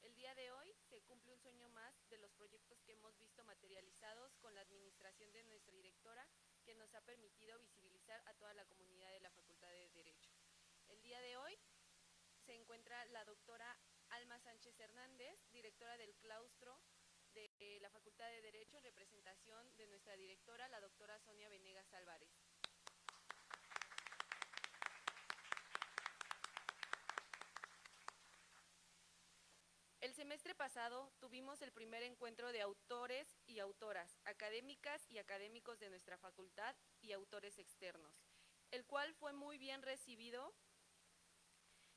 El día de hoy se cumple un sueño más de los proyectos que hemos visto materializados con la administración de nuestra directora, que nos ha permitido visibilizar a toda la comunidad de la Facultad de Derecho. El día de hoy se encuentra la doctora Alma Sánchez Hernández, directora del claustro de la Facultad de Derecho, en representación de nuestra directora, la doctora Sonia Venegas Álvarez. El semestre pasado tuvimos el primer encuentro de autores y autoras, académicas y académicos de nuestra facultad y autores externos, el cual fue muy bien recibido.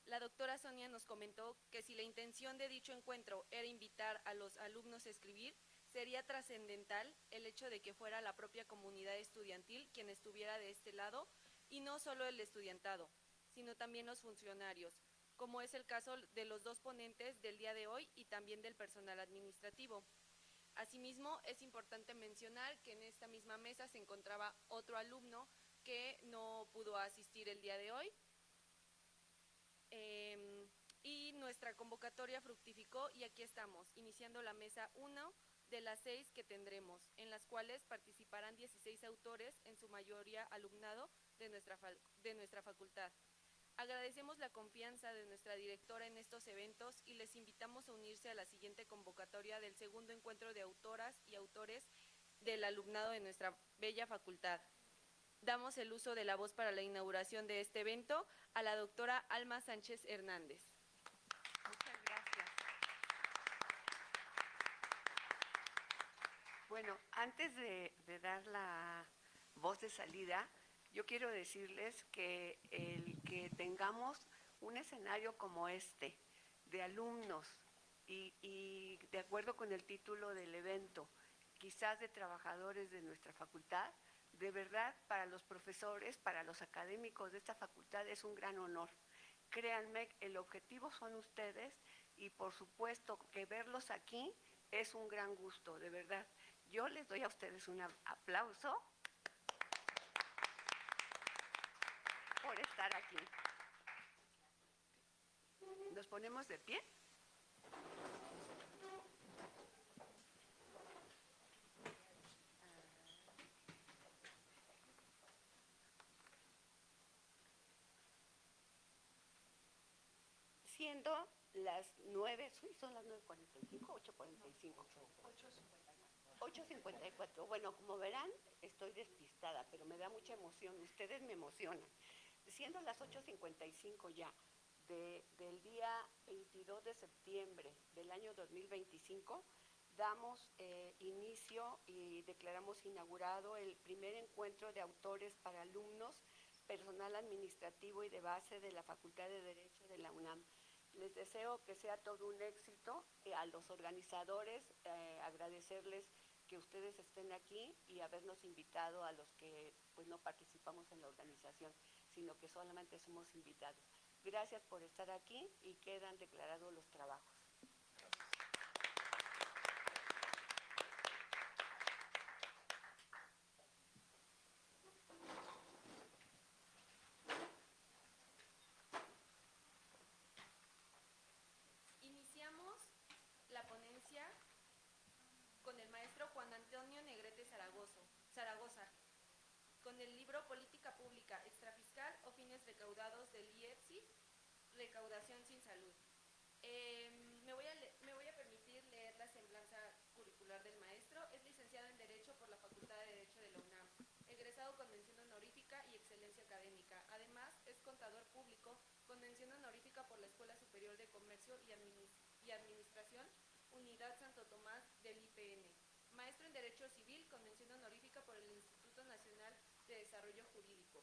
La doctora Sonia nos comentó que si la intención de dicho encuentro era invitar a los alumnos a escribir, sería trascendental el hecho de que fuera la propia comunidad estudiantil quien estuviera de este lado, y no solo el estudiantado, sino también los funcionarios, como es el caso de los dos ponentes del día de hoy y también del personal administrativo. Asimismo, es importante mencionar que en esta misma mesa se encontraba otro alumno que no pudo asistir el día de hoy, y nuestra convocatoria fructificó y aquí estamos, iniciando la mesa 1 de las 6 que tendremos, en las cuales participarán 16 autores, en su mayoría alumnado de nuestra facultad. Agradecemos la confianza de nuestra directora en estos eventos y les invitamos a unirse a la siguiente convocatoria del segundo encuentro de autoras y autores del alumnado de nuestra bella facultad. Damos el uso de la voz para la inauguración de este evento a la doctora Alma Sánchez Hernández. Muchas gracias. Bueno, antes de dar la voz de salida, yo quiero decirles que el que tengamos un escenario como este, de alumnos y de acuerdo con el título del evento, quizás de trabajadores de nuestra facultad, de verdad para los profesores, para los académicos de esta facultad es un gran honor. Créanme, el objetivo son ustedes y por supuesto que verlos aquí es un gran gusto, de verdad. Yo les doy a ustedes un aplauso por estar aquí. ¿Nos ponemos de pie? Siendo las 9, son las 9:45, 8:45. 8:54. Bueno, como verán, estoy despistada, pero me da mucha emoción. Ustedes me emocionan. Siendo las 8:55 ya del día 22 de septiembre del año 2025, damos inicio y declaramos inaugurado el primer encuentro de autores para alumnos, personal administrativo y de base de la Facultad de Derecho de la UNAM. Les deseo que sea todo un éxito. A los organizadores, agradecerles que ustedes estén aquí y habernos invitado a los que pues no participamos en la organización, sino que solamente somos invitados. Gracias por estar aquí y quedan declarados los trabajos. Iniciamos la ponencia con el maestro Juan Antonio Negrete Zaragoza, con el libro Política Pública, Extrafiscal o Fines Recaudados del IEPSI, Recaudación sin Salud. Me voy a permitir leer la semblanza curricular del maestro. Es licenciado en Derecho por la Facultad de Derecho de la UNAM, egresado con mención honorífica y excelencia académica. Además, es contador público con mención honorífica por la Escuela Superior de Comercio y Administración, Unidad Santo Tomás del IPN. Maestro en Derecho Civil con mención honorífica por el Instituto Nacional de Desarrollo Jurídico.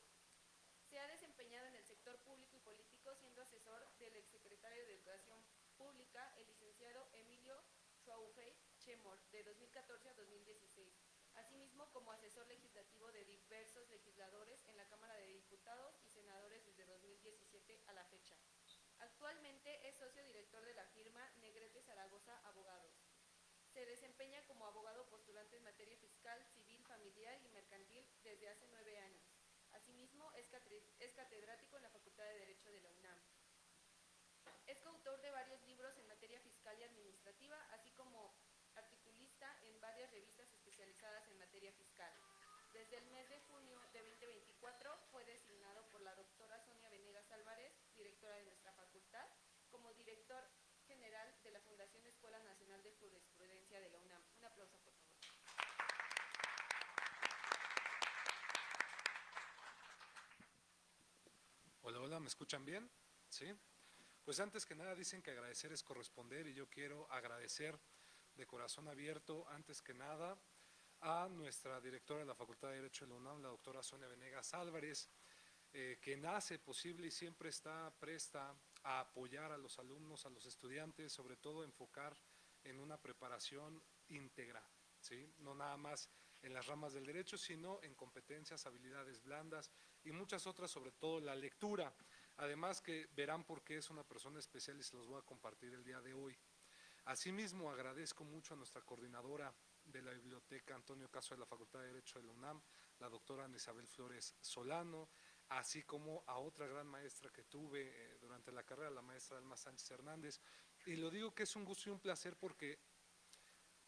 Se ha desempeñado en el sector público y político, siendo asesor del exsecretario de Educación Pública, el licenciado Emilio Chouafey Chemor, de 2014 a 2016. Asimismo, como asesor legislativo de diversos legisladores en la Cámara de Diputados y Senadores desde 2017 a la fecha. Actualmente es socio director de la firma Negrete Zaragoza Abogados. Se desempeña como abogado postulante en materia fiscal, civil, familiar y mercantil desde hace 9 años. Asimismo, es catedrático en la Facultad de Derecho de la UNAM. Es coautor de varios libros en materia fiscal y legislativa, así como articulista en varias revistas especializadas en materia fiscal. Desde el mes de junio de 2024 fue designado por la doctora Sonia Venegas Álvarez, directora de nuestra facultad, como director general de la Fundación Escuela Nacional de Jurisprudencia de la UNAM. Un aplauso, por favor. Hola, hola, ¿me escuchan bien? ¿Sí? Pues antes que nada dicen que agradecer es corresponder y yo quiero agradecer de corazón abierto, antes que nada, a nuestra directora de la Facultad de Derecho de la UNAM, la doctora Sonia Venegas Álvarez, quien hace posible y siempre está presta a apoyar a los alumnos, a los estudiantes, sobre todo enfocar en una preparación íntegra, ¿sí? No nada más en las ramas del derecho, sino en competencias, habilidades blandas y muchas otras, sobre todo la lectura. Además que verán por qué es una persona especial y se los voy a compartir el día de hoy. Asimismo, agradezco mucho a nuestra coordinadora de la Biblioteca Antonio Caso de la Facultad de Derecho de la UNAM, la doctora Ana Isabel Flores Solano, así como a otra gran maestra que tuve durante la carrera, la maestra Alma Sánchez Hernández. Y lo digo que es un gusto y un placer porque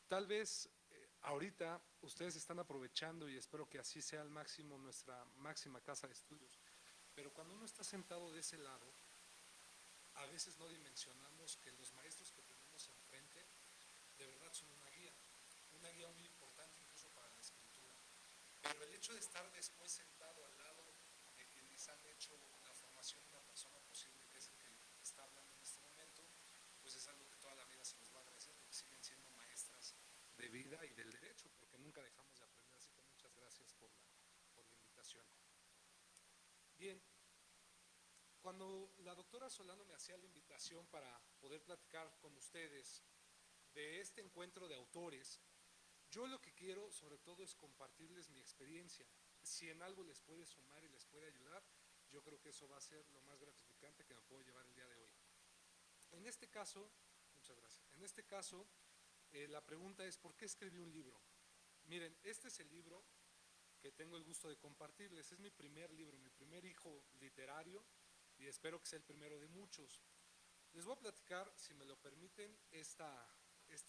tal vez ahorita ustedes están aprovechando, y espero que así sea al máximo, nuestra máxima casa de estudios, pero cuando uno está sentado de ese lado, a veces no dimensionamos que los maestros que tenemos enfrente de verdad son una guía muy importante incluso para la escritura. Pero el hecho de estar después sentado al lado de quienes han hecho la formación de una persona posible, que es el que está hablando en este momento, pues es algo que toda la vida se los va a agradecer, porque siguen siendo maestras de vida y del derecho, porque nunca dejamos de aprender. Así que muchas gracias por la invitación. Bien, cuando la doctora Solano me hacía la invitación para poder platicar con ustedes de este encuentro de autores, yo lo que quiero sobre todo es compartirles mi experiencia. Si en algo les puede sumar y les puede ayudar, yo creo que eso va a ser lo más gratificante que me puedo llevar el día de hoy. En este caso, muchas gracias. En este caso, la pregunta es, ¿por qué escribí un libro? Miren, este es el libro que tengo el gusto de compartirles. Es mi primer libro, mi primer hijo literario, y espero que sea el primero de muchos. Les voy a platicar, si me lo permiten, esta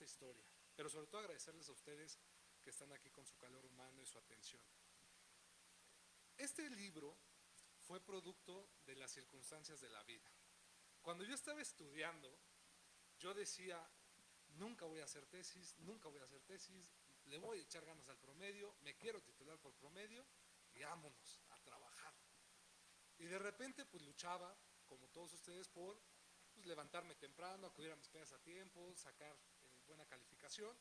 historia, pero sobre todo agradecerles a ustedes que están aquí con su calor humano y su atención. Este libro fue producto de las circunstancias de la vida. Cuando yo estaba estudiando, yo decía, nunca voy a hacer tesis, le voy a echar ganas al promedio, me quiero titular por promedio y vámonos a trabajar. Y de repente pues luchaba, como todos ustedes, por pues, levantarme temprano, acudir a mis clases a tiempo, sacar buena calificación.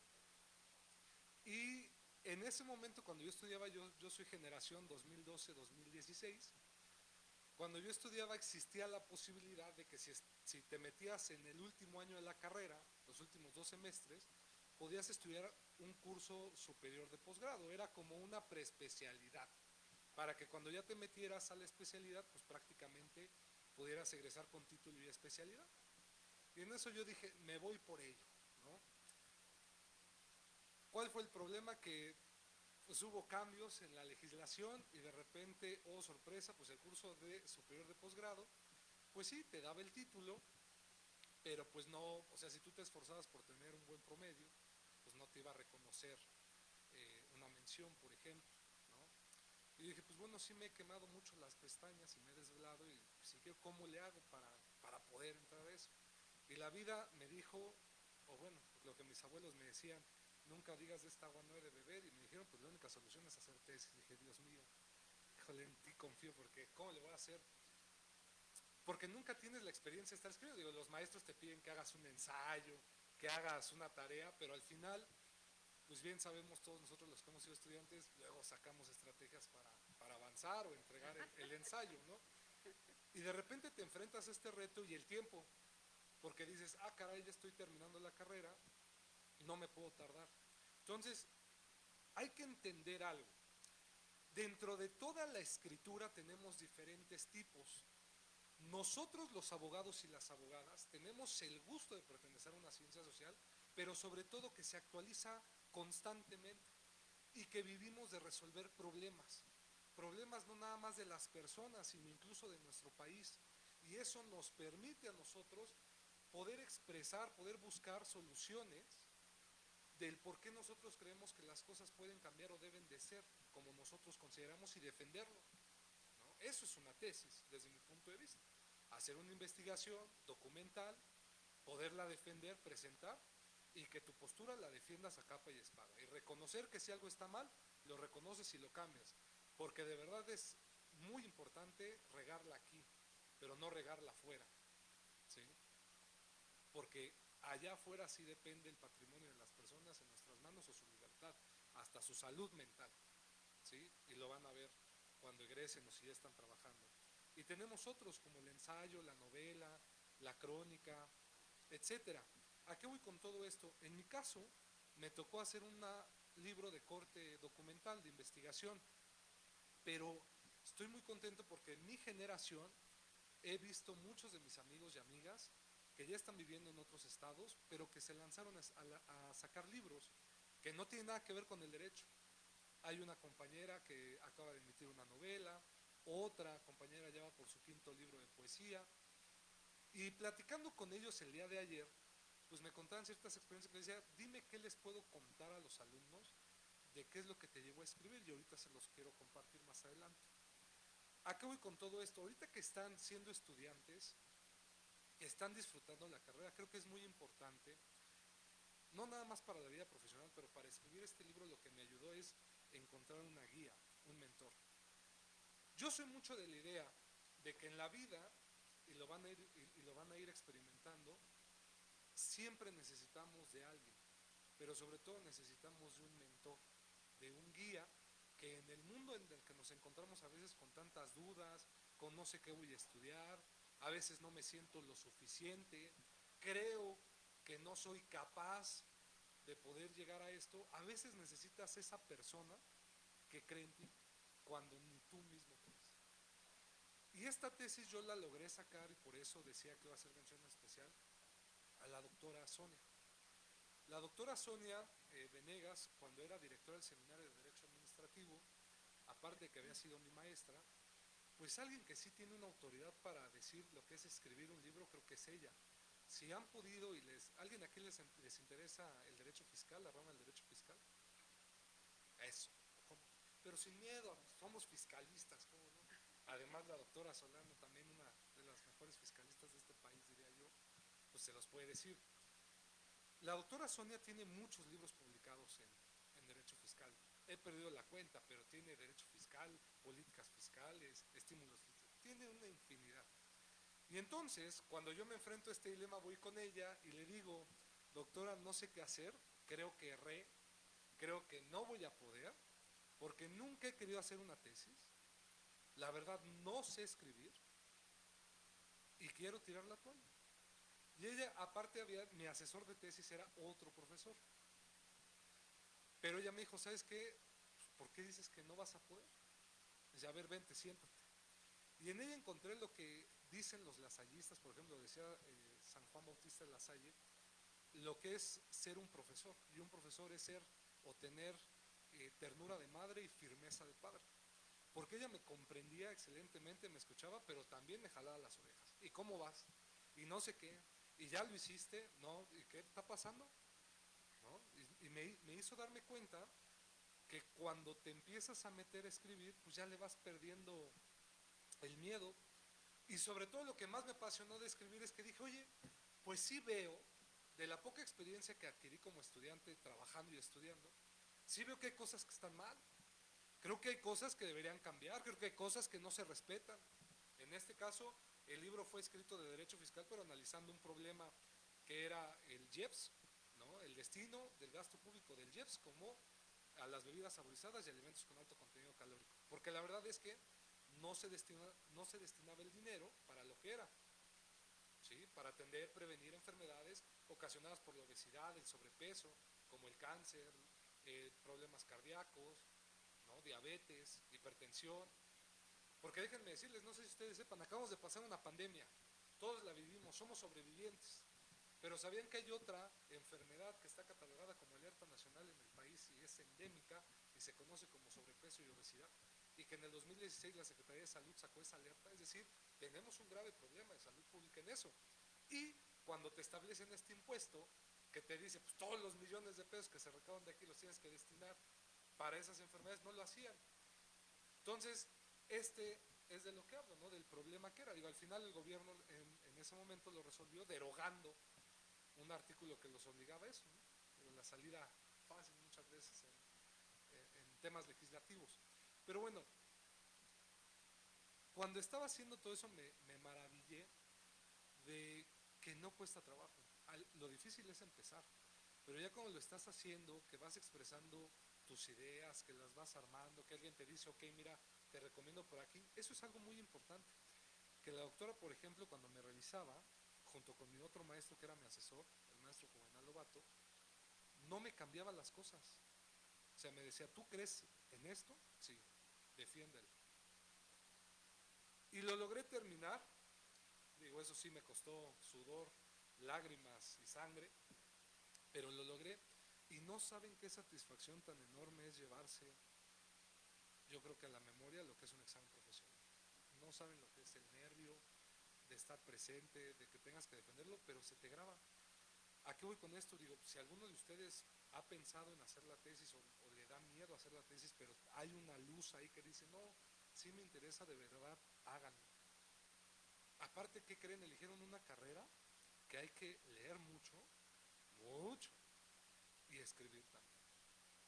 Y en ese momento, cuando yo estudiaba, yo soy generación 2012-2016, cuando yo estudiaba existía la posibilidad de que si te metías en el último año de la carrera, los últimos 2 semestres, podías estudiar un curso superior de posgrado. Era como una preespecialidad, para que cuando ya te metieras a la especialidad, pues prácticamente pudieras egresar con título y especialidad. Y en eso yo dije, me voy por ello, ¿no? ¿Cuál fue el problema? Que pues hubo cambios en la legislación y de repente, oh sorpresa, pues el curso de superior de posgrado, pues sí, te daba el título, pero pues no, o sea, si tú te esforzabas por tener un buen promedio, pues no te iba a reconocer una mención, por ejemplo, ¿no? Y dije, pues bueno, sí me he quemado mucho las pestañas y me he desvelado y pues, ¿cómo le hago para poder entrar a eso? Y la vida me dijo, o bueno, lo que mis abuelos me decían, nunca digas de esta agua no he de beber, y me dijeron, pues la única solución es hacer tesis. Y dije, Dios mío, híjole, en ti confío, porque ¿cómo le voy a hacer? Porque nunca tienes la experiencia de estar escribiendo. Digo, los maestros te piden que hagas un ensayo, que hagas una tarea, pero al final, pues bien sabemos todos nosotros los que hemos sido estudiantes, luego sacamos estrategias para avanzar o entregar el ensayo, ¿no? Y de repente te enfrentas a este reto y el tiempo, porque dices, ah, caray, ya estoy terminando la carrera, no me puedo tardar. Entonces, hay que entender algo. Dentro de toda la escritura tenemos diferentes tipos. Nosotros los abogados y las abogadas tenemos el gusto de pertenecer a una ciencia social, pero sobre todo que se actualiza constantemente y que vivimos de resolver problemas. Problemas no nada más de las personas, sino incluso de nuestro país. Y eso nos permite a nosotros poder expresar, poder buscar soluciones del por qué nosotros creemos que las cosas pueden cambiar o deben de ser como nosotros consideramos y defenderlo, ¿no? Eso es una tesis desde mi punto de vista. Hacer una investigación documental, poderla defender, presentar y que tu postura la defiendas a capa y espada. Y reconocer que si algo está mal, lo reconoces y lo cambias. Porque de verdad es muy importante regarla aquí, pero no regarla afuera, ¿sí? Porque allá afuera sí depende el patrimonio de las personas en nuestras manos o su libertad, hasta su salud mental, ¿sí? Y lo van a ver cuando egresen o si ya están trabajando. Y tenemos otros como el ensayo, la novela, la crónica, etcétera. ¿A qué voy con todo esto? En mi caso, me tocó hacer un libro de corte documental, de investigación, pero estoy muy contento porque en mi generación he visto muchos de mis amigos y amigas que ya están viviendo en otros estados, pero que se lanzaron a sacar libros que no tienen nada que ver con el derecho. Hay una compañera que acaba de emitir una novela, otra compañera ya va por su 5.º libro de poesía, y platicando con ellos el día de ayer, pues me contaban ciertas experiencias que decía, dime qué les puedo contar a los alumnos de qué es lo que te llevó a escribir, y ahorita se los quiero compartir más adelante. ¿A qué voy con todo esto? Ahorita que están siendo estudiantes, están disfrutando la carrera, creo que es muy importante, no nada más para la vida profesional, pero para escribir este libro lo que me ayudó es encontrar una guía, un mentor. Yo soy mucho de la idea de que en la vida, y lo van a ir experimentando, siempre necesitamos de alguien, pero sobre todo necesitamos de un mentor, de un guía, que en el mundo en el que nos encontramos a veces con tantas dudas, con no sé qué voy a estudiar, a veces no me siento lo suficiente, creo que no soy capaz de poder llegar a esto, a veces necesitas esa persona que cree en ti cuando ni tú mismo crees. Y esta tesis yo la logré sacar, y por eso decía que iba a hacer mención especial a la doctora Sonia. La doctora Sonia Venegas, cuando era directora del Seminario de Derecho Administrativo, aparte de que había sido mi maestra, pues alguien que sí tiene una autoridad para decir lo que es escribir un libro, creo que es ella. Si han podido y alguien aquí les interesa el derecho fiscal, la rama del derecho fiscal, eso, ¿cómo? Pero sin miedo, somos fiscalistas, ¿cómo no? Además la doctora Solano, también una de las mejores fiscalistas de este país, diría yo, pues se los puede decir. La doctora Sonia tiene muchos libros publicados en derecho fiscal. He perdido la cuenta, pero tiene derecho fiscal, políticas fiscales, estímulos fiscales, tiene una infinidad. Y entonces, cuando yo me enfrento a este dilema, voy con ella y le digo, doctora, no sé qué hacer, creo que erré, creo que no voy a poder, porque nunca he querido hacer una tesis, la verdad no sé escribir y quiero tirar la toalla. Y ella, aparte, mi asesor de tesis era otro profesor. Pero ella me dijo, ¿sabes qué? ¿Por qué dices que no vas a poder? Dice, a ver, vente, siéntate. Y en ella encontré lo que dicen los lasallistas, por ejemplo, decía San Juan Bautista de La Salle, lo que es ser un profesor. Y un profesor es ser o tener ternura de madre y firmeza de padre. Porque ella me comprendía excelentemente, me escuchaba, pero también me jalaba las orejas. ¿Y cómo vas? Y no sé qué. ¿Y ya lo hiciste? ¿No? ¿Y qué está pasando? ¿No? Y me hizo darme cuenta que cuando te empiezas a meter a escribir, pues ya le vas perdiendo el miedo. Y sobre todo lo que más me apasionó de escribir es que dije, oye, pues sí veo, de la poca experiencia que adquirí como estudiante, trabajando y estudiando, sí veo que hay cosas que están mal. Creo que hay cosas que deberían cambiar, creo que hay cosas que no se respetan. En este caso, el libro fue escrito de derecho fiscal, pero analizando un problema que era el IEPS, ¿no? El destino del gasto público del IEPS como a las bebidas saborizadas y alimentos con alto contenido calórico. Porque la verdad es que no se destinaba el dinero para lo que era, ¿sí? Para atender, prevenir enfermedades ocasionadas por la obesidad, el sobrepeso, como el cáncer, problemas cardíacos, ¿no? Diabetes, hipertensión. Porque déjenme decirles, no sé si ustedes sepan, acabamos de pasar una pandemia, todos la vivimos, somos sobrevivientes, pero ¿sabían que hay otra enfermedad que está catalogada como alerta nacional en el país y es endémica y se conoce como sobrepeso y obesidad? Y que en el 2016 la Secretaría de Salud sacó esa alerta, es decir, tenemos un grave problema de salud pública en eso. Y cuando te establecen este impuesto que te dice, pues todos los millones de pesos que se recaudan de aquí los tienes que destinar para esas enfermedades, no lo hacían. Entonces, este es de lo que hablo, ¿no? Del problema que era. Digo, al final el gobierno en ese momento lo resolvió derogando un artículo que los obligaba a eso, ¿no? Digo, la salida fácil muchas veces en temas legislativos. Pero bueno, cuando estaba haciendo todo eso me maravillé de que no cuesta trabajo. Lo difícil es empezar, pero ya cuando lo estás haciendo, que vas expresando tus ideas, que las vas armando, que alguien te dice, ok, mira, te recomiendo por aquí, eso es algo muy importante. Que la doctora, por ejemplo, cuando me revisaba, junto con mi otro maestro que era mi asesor, el maestro Juvenal Lobato, no me cambiaba las cosas. O sea, me decía, ¿tú crees en esto? Sí, defiéndelo. Y lo logré terminar. Digo, eso sí me costó sudor, lágrimas y sangre, pero lo logré. Y no saben qué satisfacción tan enorme es llevarse, yo creo que a la memoria, lo que es un examen profesional. No saben lo que es el nervio de estar presente, de que tengas que defenderlo, pero se te graba. ¿A qué voy con esto? Digo, si alguno de ustedes ha pensado en hacer la tesis o le da miedo hacer la tesis, pero hay una luz ahí que dice, no, sí me interesa de verdad, háganlo. Aparte, ¿qué creen? Eligieron una carrera que hay que leer mucho, mucho, y escribir también.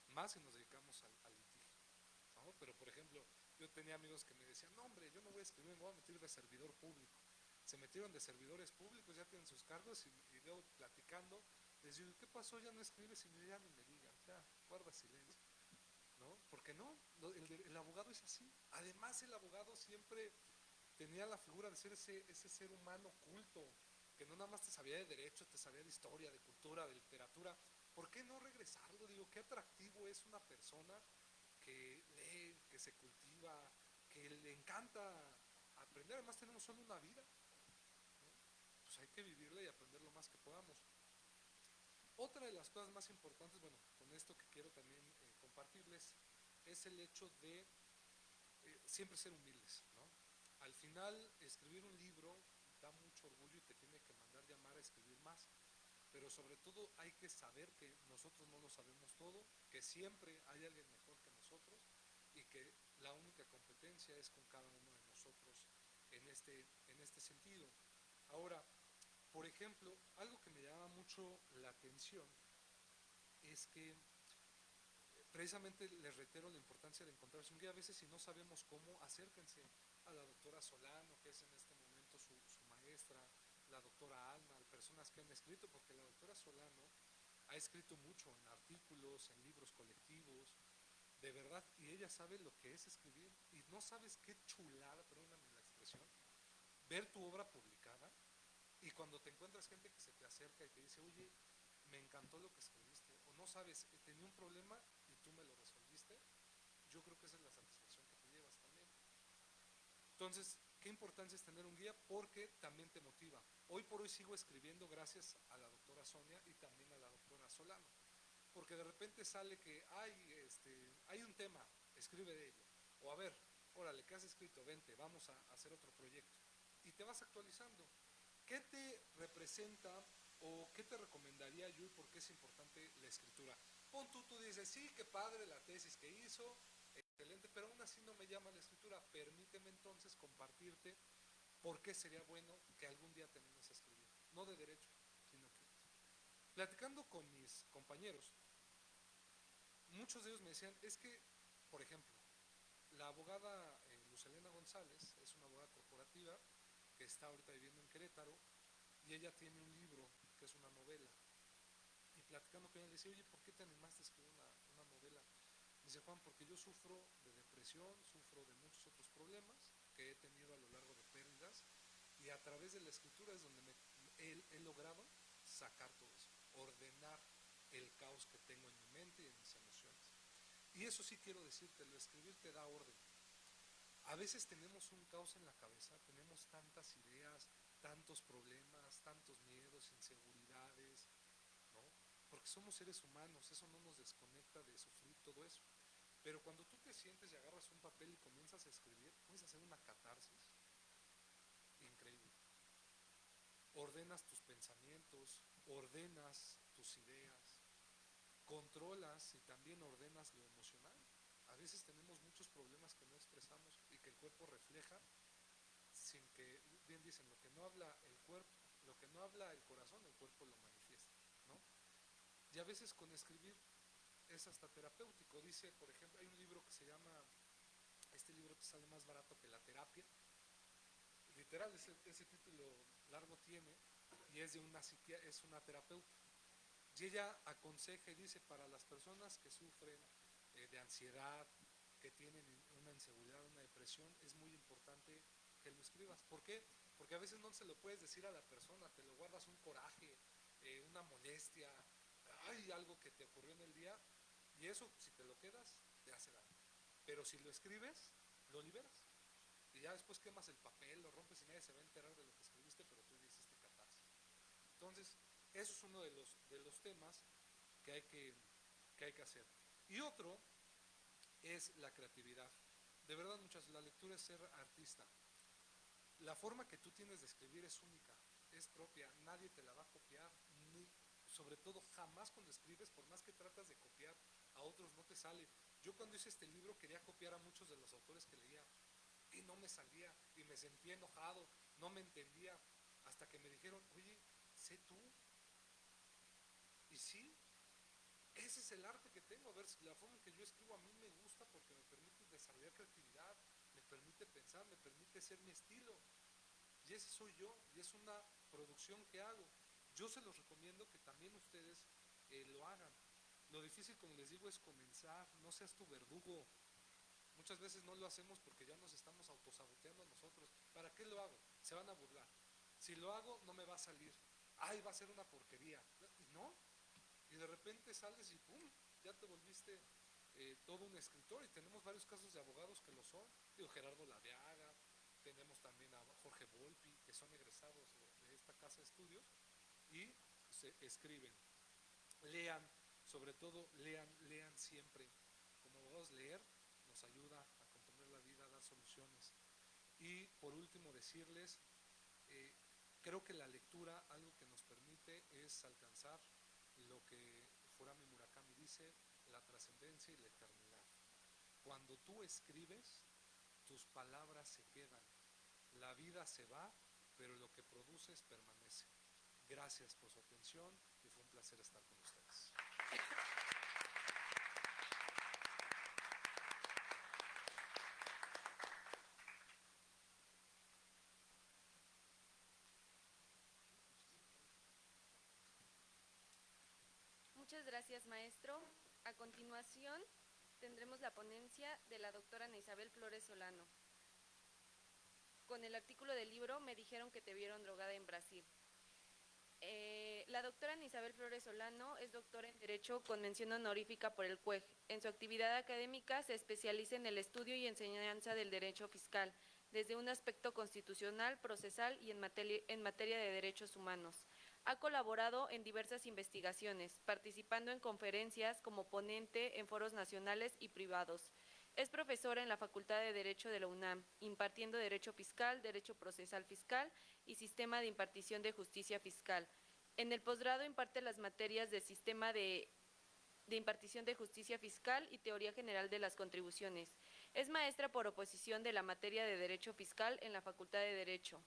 Más si nos dedicamos al litigio, ¿no? Pero, por ejemplo, yo tenía amigos que me decían, no, hombre, yo no voy a escribir, me voy a meter de servidor público. Se metieron de servidores públicos, ya tienen sus cargos, y luego platicando, les digo, ¿qué pasó? Ya no escribes, y me ya ni me digas, ya, guarda silencio, ¿no? Porque no, el abogado es así. Además, el abogado siempre tenía la figura de ser ese ser humano culto, que no nada más te sabía de derecho, te sabía de historia, de cultura, de literatura. ¿Por qué no regresarlo? Digo, qué atractivo es una persona que lee, que se cultiva, que le encanta aprender. Además tenemos solo una vida, ¿no? Pues hay que vivirla y aprender lo más que podamos. Otra de las cosas más importantes, bueno, con esto que quiero también compartirles, es el hecho de siempre ser humildes, ¿no? Al final, escribir un libro da mucho orgullo y te tiene que mandar llamar a escribir más, pero sobre todo hay que saber que nosotros no lo sabemos todo, que siempre hay alguien mejor que nosotros y que la única competencia es con cada uno de nosotros en este sentido. Ahora, por ejemplo, algo que me llama mucho la atención es que precisamente les reitero la importancia de encontrarse un guía. A veces si no sabemos cómo, acérquense a la doctora Solano, que es en este momento su maestra, la doctora Alma, personas que han escrito, porque la doctora Solano ha escrito mucho en artículos, en libros colectivos, de verdad, y ella sabe lo que es escribir, y no sabes qué chulada, perdóname la expresión, ver tu obra publicada, y cuando te encuentras gente que se te acerca y te dice, oye, me encantó lo que escribiste, o no sabes, tenía un problema y tú me lo resolviste, yo creo que esa es la satisfacción que te llevas también. Entonces, qué importancia es tener un guía, porque también te motiva. Hoy por hoy sigo escribiendo gracias a la doctora Sonia y también a la doctora Solano, porque de repente sale que hay un tema, escribe de ello, o a ver, órale, ¿qué has escrito? Vente, vamos a hacer otro proyecto, y te vas actualizando. ¿Qué te representa o qué te recomendaría yo y por qué es importante la escritura? Tú dices, sí, qué padre la tesis que hizo, excelente, pero aún así no me llama la escritura. Permíteme entonces compartirte por qué sería bueno que algún día te animes a escribir. No de derecho, sino que platicando con mis compañeros, muchos de ellos me decían, es que, por ejemplo, la abogada Luz Helena González es una abogada corporativa que está ahorita viviendo en Querétaro, y ella tiene un libro que es una novela. Y platicando con ella le decía, oye, ¿por qué te animaste a escribir una novela? Me dice, Juan, porque yo sufro de depresión, sufro de muchos otros problemas que he tenido a lo largo de pérdidas, y a través de la escritura es donde he logrado sacar todo eso, ordenar el caos que tengo en mi mente y en mis emociones. Y eso sí quiero decírtelo, escribir te da orden. A veces tenemos un caos en la cabeza, tenemos tantas ideas, tantos problemas, tantos miedos, inseguridades, ¿no? Porque somos seres humanos, eso no nos desconecta de sufrir todo eso. Pero cuando tú te sientes y agarras un papel y comienzas a escribir, puedes hacer una catarsis increíble. ordenas tus pensamientos, ordenas tus ideas, controlas y también ordenas lo emocional. A veces tenemos muchos problemas que no expresamos y que el cuerpo refleja sin que, bien dicen, lo que no habla el cuerpo, lo que no habla el corazón, el cuerpo lo manifiesta, ¿no? Y a veces con escribir es hasta terapéutico. Dice, por ejemplo, hay un libro que se llama, este libro te sale más barato que la terapia. Literal, ese título largo tiene, y es de es una terapeuta. Y ella aconseja y dice, para las personas que sufren de ansiedad, que tienen una inseguridad, una depresión, es muy importante que lo escribas. ¿Por qué? Porque a veces no se lo puedes decir a la persona, te lo guardas un coraje, una molestia, hay algo que te ocurrió en el día, y eso, si te lo quedas, te hace daño. Pero si lo escribes, lo liberas. Y ya después quemas el papel, lo rompes y nadie se va a enterar de lo que escribiste, pero tú hiciste catarsis. Entonces, eso es uno de los temas que hay que hacer. Y otro es la creatividad. De verdad, muchachos, la lectura es ser artista. La forma que tú tienes de escribir es única, es propia, nadie te la va a copiar, ni, sobre todo jamás cuando escribes, por más que tratas de copiar a otros, no te sale. Yo cuando hice este libro quería copiar a muchos de los autores que leía y no me salía y me sentía enojado, no me entendía, hasta que me dijeron, oye, sé tú. Y sí, ese es el arte que tengo. A ver, la forma en que yo escribo a mí me gusta porque me permite desarrollar creatividad, me permite pensar, me permite ser mi estilo. Y ese soy yo, y es una producción que hago. Yo se los recomiendo que también ustedes lo hagan. Lo difícil, como les digo, es comenzar. No seas tu verdugo. Muchas veces no lo hacemos porque ya nos estamos autosaboteando nosotros. ¿Para qué lo hago? Se van a burlar. Si lo hago, no me va a salir. Ay, va a ser una porquería. Y no. Y de repente sales y ¡pum! Ya te volviste todo un escritor. Y tenemos varios casos de abogados que lo son. Digo, Gerardo Ladeaga, tenemos también a Jorge Volpi, que son egresados de esta casa de estudios y se escriben. Lean, sobre todo lean siempre. Como abogados, leer nos ayuda a componer la vida, a dar soluciones. Y por último, decirles, creo que la lectura, algo que nos permite es alcanzar lo que Furami Murakami dice, la trascendencia y la eternidad. Cuando tú escribes, tus palabras se quedan. La vida se va, pero lo que produces permanece. Gracias por su atención y fue un placer estar con ustedes. Muchas gracias, maestro. A continuación, tendremos la ponencia de la doctora Ana Isabel Flores Solano. Con el artículo del libro Me dijeron que te vieron drogada en Brasil. La doctora Ana Isabel Flores Solano es doctora en Derecho con mención honorífica por el CUEG. En su actividad académica se especializa en el estudio y enseñanza del derecho fiscal, desde un aspecto constitucional, procesal y en materia de derechos humanos. Ha colaborado en diversas investigaciones, participando en conferencias como ponente en foros nacionales y privados. Es profesora en la Facultad de Derecho de la UNAM, impartiendo Derecho Fiscal, Derecho Procesal Fiscal y Sistema de Impartición de Justicia Fiscal. En el posgrado imparte las materias de Sistema de Impartición de Justicia Fiscal y Teoría General de las Contribuciones. Es maestra por oposición de la materia de Derecho Fiscal en la Facultad de Derecho.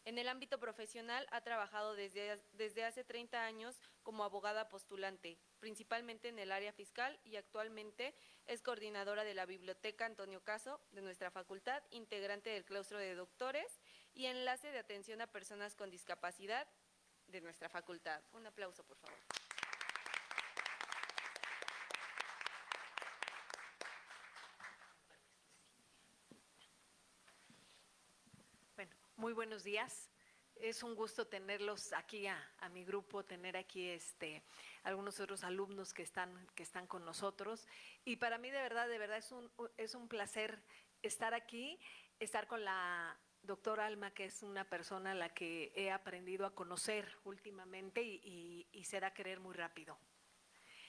En el ámbito profesional ha trabajado desde hace 30 años como abogada postulante, principalmente en el área fiscal, y actualmente es coordinadora de la Biblioteca Antonio Caso de nuestra facultad, integrante del claustro de doctores y enlace de atención a personas con discapacidad de nuestra facultad. Un aplauso, por favor. Bueno, muy buenos días. Es un gusto tenerlos aquí a mi grupo, tener aquí algunos otros alumnos que están con nosotros. Y para mí de verdad es un placer estar aquí, estar con la doctora Alma, que es una persona a la que he aprendido a conocer últimamente y se da a querer muy rápido.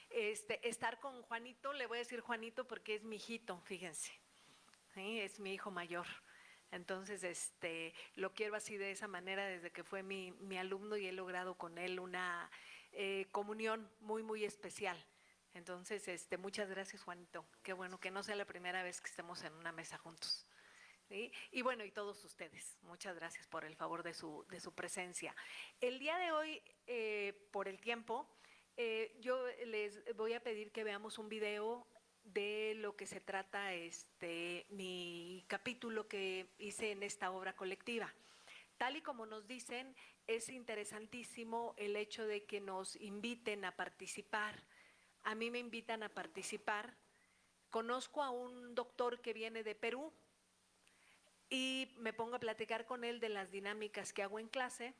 Estar con Juanito, le voy a decir Juanito porque es mi hijito, fíjense, ¿sí? Es mi hijo mayor. Entonces, lo quiero así de esa manera desde que fue mi alumno y he logrado con él una comunión muy, muy especial. Entonces, muchas gracias, Juanito. Qué bueno que no sea la primera vez que estemos en una mesa juntos. ¿Sí? Y bueno, y todos ustedes, muchas gracias por el favor de su presencia. El día de hoy, por el tiempo, yo les voy a pedir que veamos un video de lo que se trata mi capítulo que hice en esta obra colectiva. Tal y como nos dicen, es interesantísimo el hecho de que nos inviten a participar. A mí me invitan a participar. Conozco a un doctor que viene de Perú y me pongo a platicar con él de las dinámicas que hago en clase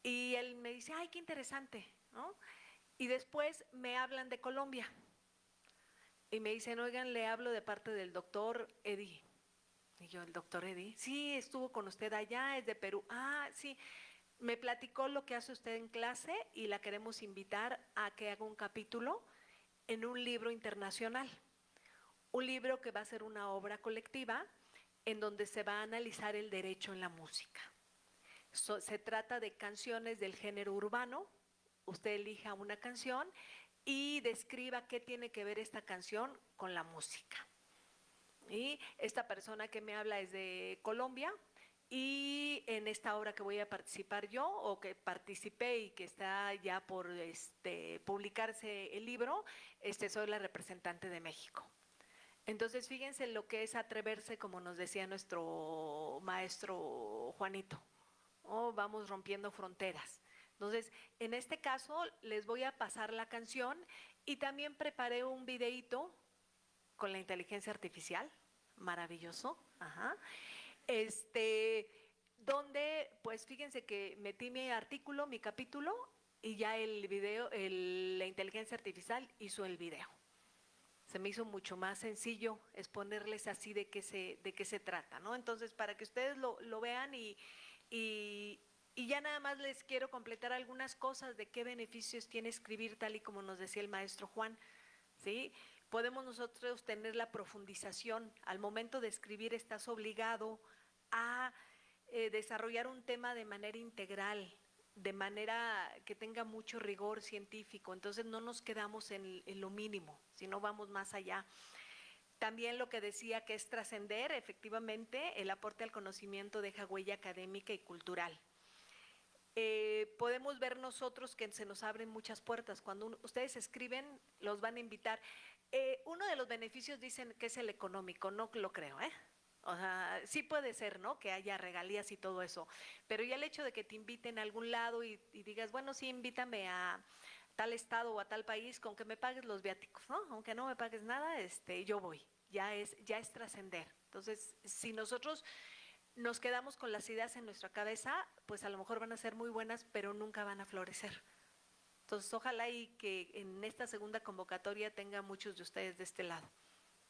y él me dice, ay, qué interesante, ¿no? Y después me hablan de Colombia y me dicen, oigan, le hablo de parte del doctor Eddie. Y yo, ¿el doctor Eddie? Sí, estuvo con usted allá, es de Perú. Ah, sí, me platicó lo que hace usted en clase y la queremos invitar a que haga un capítulo en un libro internacional. Un libro que va a ser una obra colectiva en donde se va a analizar el derecho en la música. Se trata de canciones del género urbano. Usted elija una canción y describa qué tiene que ver esta canción con la música. Y esta persona que me habla es de Colombia y en esta obra que voy a participar yo o que participé y que está ya por publicarse el libro, soy la representante de México. Entonces, fíjense lo que es atreverse, como nos decía nuestro maestro Juanito. Oh, vamos rompiendo fronteras. Entonces, en este caso, les voy a pasar la canción y también preparé un videíto con la inteligencia artificial, maravilloso, ajá. Donde, pues fíjense que metí mi artículo, mi capítulo, y ya el video, la inteligencia artificial hizo el video. Se me hizo mucho más sencillo exponerles así de qué se trata, ¿no? Entonces, para que ustedes lo vean y ya nada más les quiero completar algunas cosas de qué beneficios tiene escribir, tal y como nos decía el maestro Juan, ¿sí? Podemos nosotros tener la profundización. Al momento de escribir estás obligado a desarrollar un tema de manera integral, de manera que tenga mucho rigor científico. Entonces no nos quedamos en lo mínimo, sino vamos más allá. También lo que decía que es trascender, efectivamente, el aporte al conocimiento deja huella académica y cultural. Podemos ver nosotros que se nos abren muchas puertas. Cuando ustedes escriben, los van a invitar. Uno de los beneficios dicen que es el económico, no lo creo, ¿eh? O sea, sí puede ser, ¿no? Que haya regalías y todo eso, pero ya el hecho de que te inviten a algún lado y digas, bueno, sí, invítame a tal estado o a tal país, con que me pagues los viáticos, ¿no? Aunque no me pagues nada, yo voy, ya es trascender. Entonces, si nosotros nos quedamos con las ideas en nuestra cabeza, pues a lo mejor van a ser muy buenas, pero nunca van a florecer. Entonces, ojalá y que en esta segunda convocatoria tenga muchos de ustedes de este lado.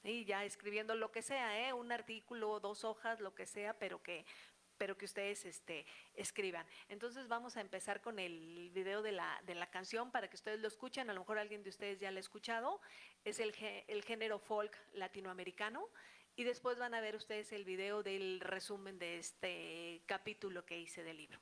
Y ya escribiendo lo que sea, un artículo, 2 hojas, lo que sea, pero que ustedes escriban. Entonces vamos a empezar con el video de la canción para que ustedes lo escuchen. A lo mejor alguien de ustedes ya lo ha escuchado. Es el género folk latinoamericano. Y después van a ver ustedes el video del resumen de este capítulo que hice del libro.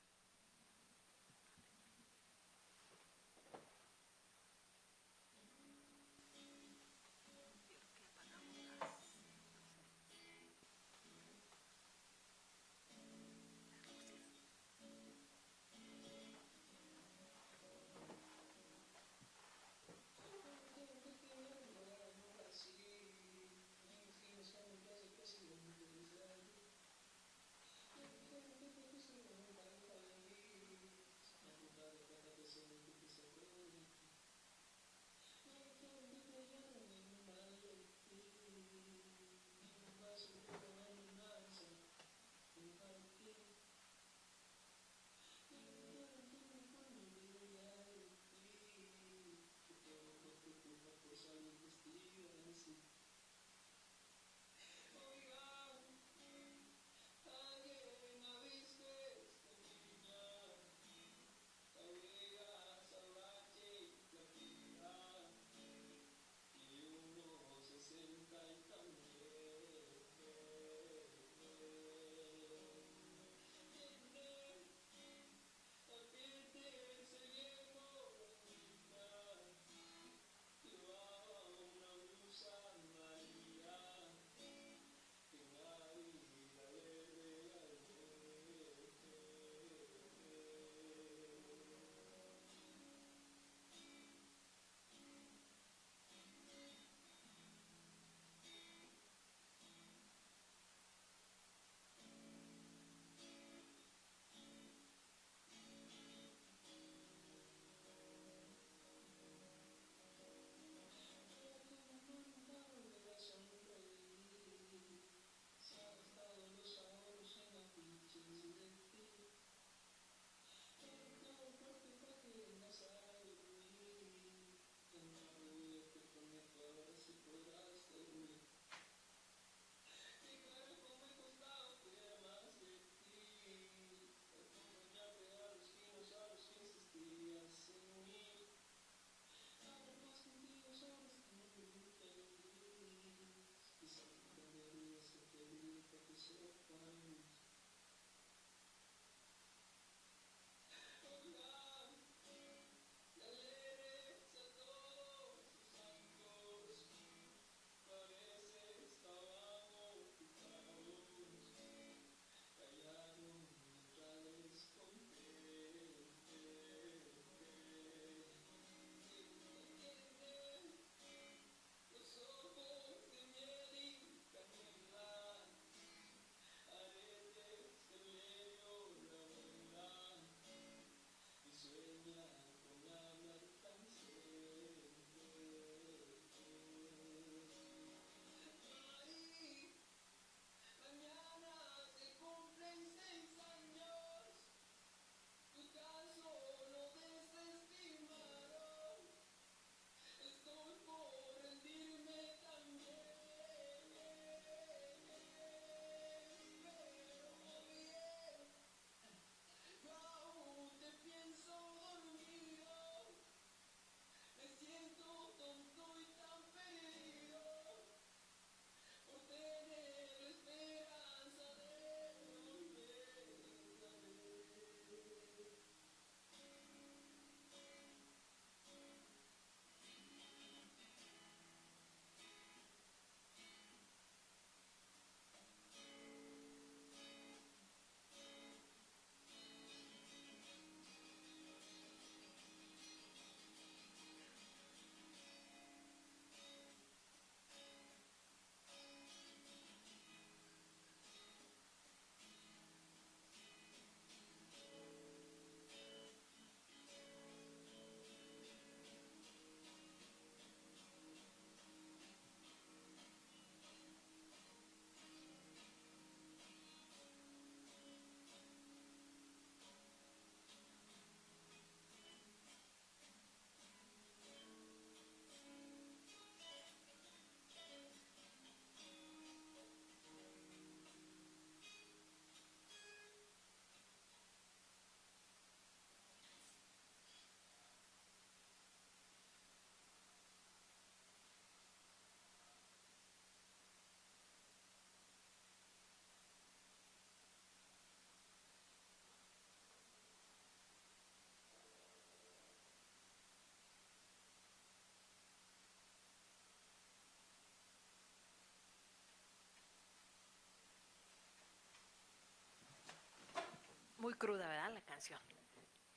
Muy cruda, ¿verdad? La canción.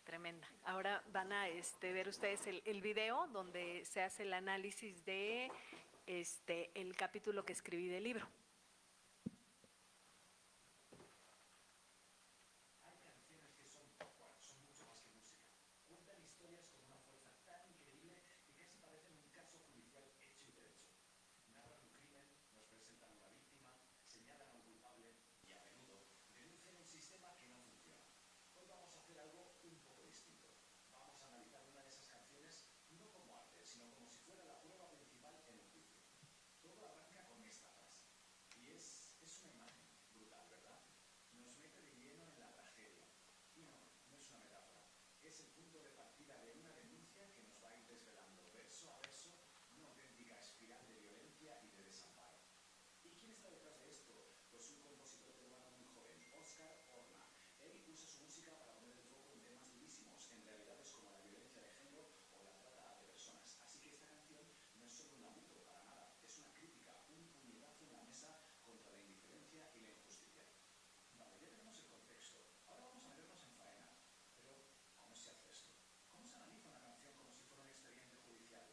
Tremenda. Ahora van a ver ustedes el video donde se hace el análisis de el capítulo que escribí del libro. Hay canciones que son, bueno, son mucho más que música. Cuentan historias con una fuerza tan increíble que casi parecen un caso judicial hecho y derecho. Narran un crimen, nos presentan una víctima, señalan a un culpable y a menudo denuncian un sistema que no funciona. Hoy vamos a hacer algo un poco distinto. Vamos a analizar una de esas canciones no como arte, sino como si fuera la prueba principal en un juicio. Todo arranca con esta frase. Y es una imagen brutal, ¿verdad? Nos mete de lleno en la tragedia. Y no, no es una metáfora. Es el punto de partida de una denuncia que nos va a ir desvelando verso a verso una auténtica espiral de violencia y de desamparo. ¿Y quién está detrás de esto? Pues un compositor peruano muy joven, Óscar Horna. Él usa su música para poner el foco en temas durísimos, en realidades como la violencia de género o la trata de personas. Así que esta canción no es solo un lamento, para nada. Es una crítica, un puñetazo en la mesa contra la indiferencia y la injusticia. Vale, ya tenemos el contexto. Ahora vamos a meternos en faena. Pero, ¿cómo se hace esto? ¿Cómo se analiza una canción como si fuera un expediente judicial?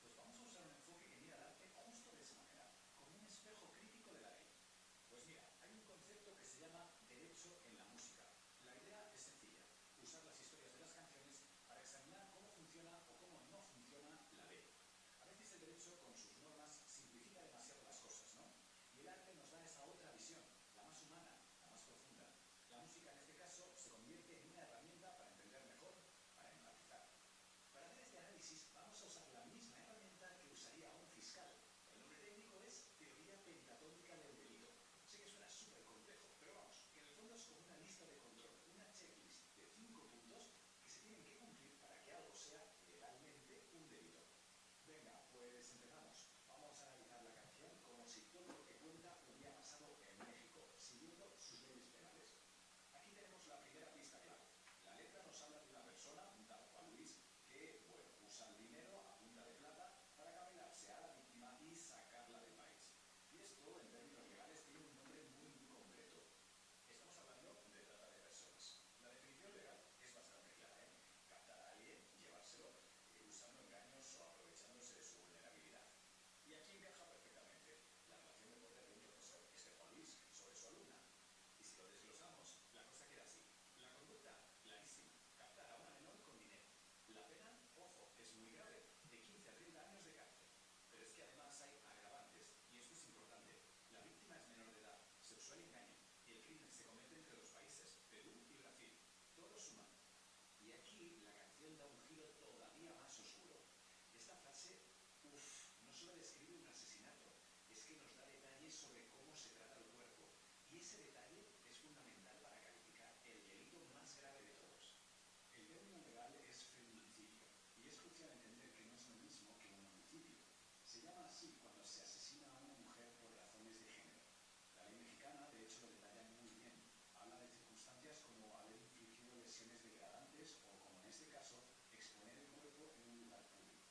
Pues vamos a usar un enfoque que mira el arte justo de esa manera, como un espejo crítico de la ley. Pues mira, hay un concepto que se llama derecho en la música. La idea es sencilla, usar las historias de las canciones para examinar cómo funciona o cómo no funciona la ley. A veces el derecho, con sus normas, simplifica demasiado las cosas, ¿no? Y el arte nos da esa otra visión, la más humana, la más profunda. La música, en este caso, se convierte en una herramienta para entender mejor, para empatizar. Para hacer este análisis vamos a usar la misma herramienta que usaría un fiscal. El nombre técnico es teoría pentatónica del delito. Sé que suena súper complejo, pero vamos, que en el fondo es como una lista de control, una checklist de 5 puntos que se tienen que cumplir para que algo sea legalmente un delito. Venga, pues empezamos. Vamos a analizar la canción como si todo lo que cuenta hubiera pasado en México, siguiendo sus leyes penales. Aquí tenemos la primera pista clave. La letra nos habla de una persona, un tal Juan Luis, que, bueno, usa el dinero a punta de plata para camelarse a la víctima y sacarla del país. Y esto, en términos legales, tiene un nombre muy, muy concreto. Estamos hablando de trata de personas. La definición legal es bastante clara, ¿eh? Captar a alguien, llevárselo, usando engaños o aprovechándose de su vulnerabilidad. Y aquí encaja perfectamente. La relación de poder de un profesor, Juan Luis, sobre su alumna. Y si lo desglosamos, la cosa queda así. La conducta, clarísima. Captar a una menor con dinero. La pena, ojo, es muy grave, de 15 a 30 años de cárcel. Pero es que además hay agravantes, y esto es importante. La víctima es menor de edad, sexual engaño, y el crimen se comete entre dos países, Perú y Brasil. Todo suma. Y aquí la canción da un giro todavía más oscuro. Esta frase, no solo describe un asesinato, es que nos da detalles sobre cómo se trata el cuerpo. Y ese detalle es fundamental para calificar el delito más grave de todos. El término legal es feminicidio, y es crucial entender que no es lo mismo que un homicidio. Se llama así cuando se asesina a una mujer por razones de género. La ley mexicana, de hecho, lo detalla muy bien. Habla de circunstancias como haber infligido lesiones degradantes o, como en este caso, exponer el cuerpo en un lugar público.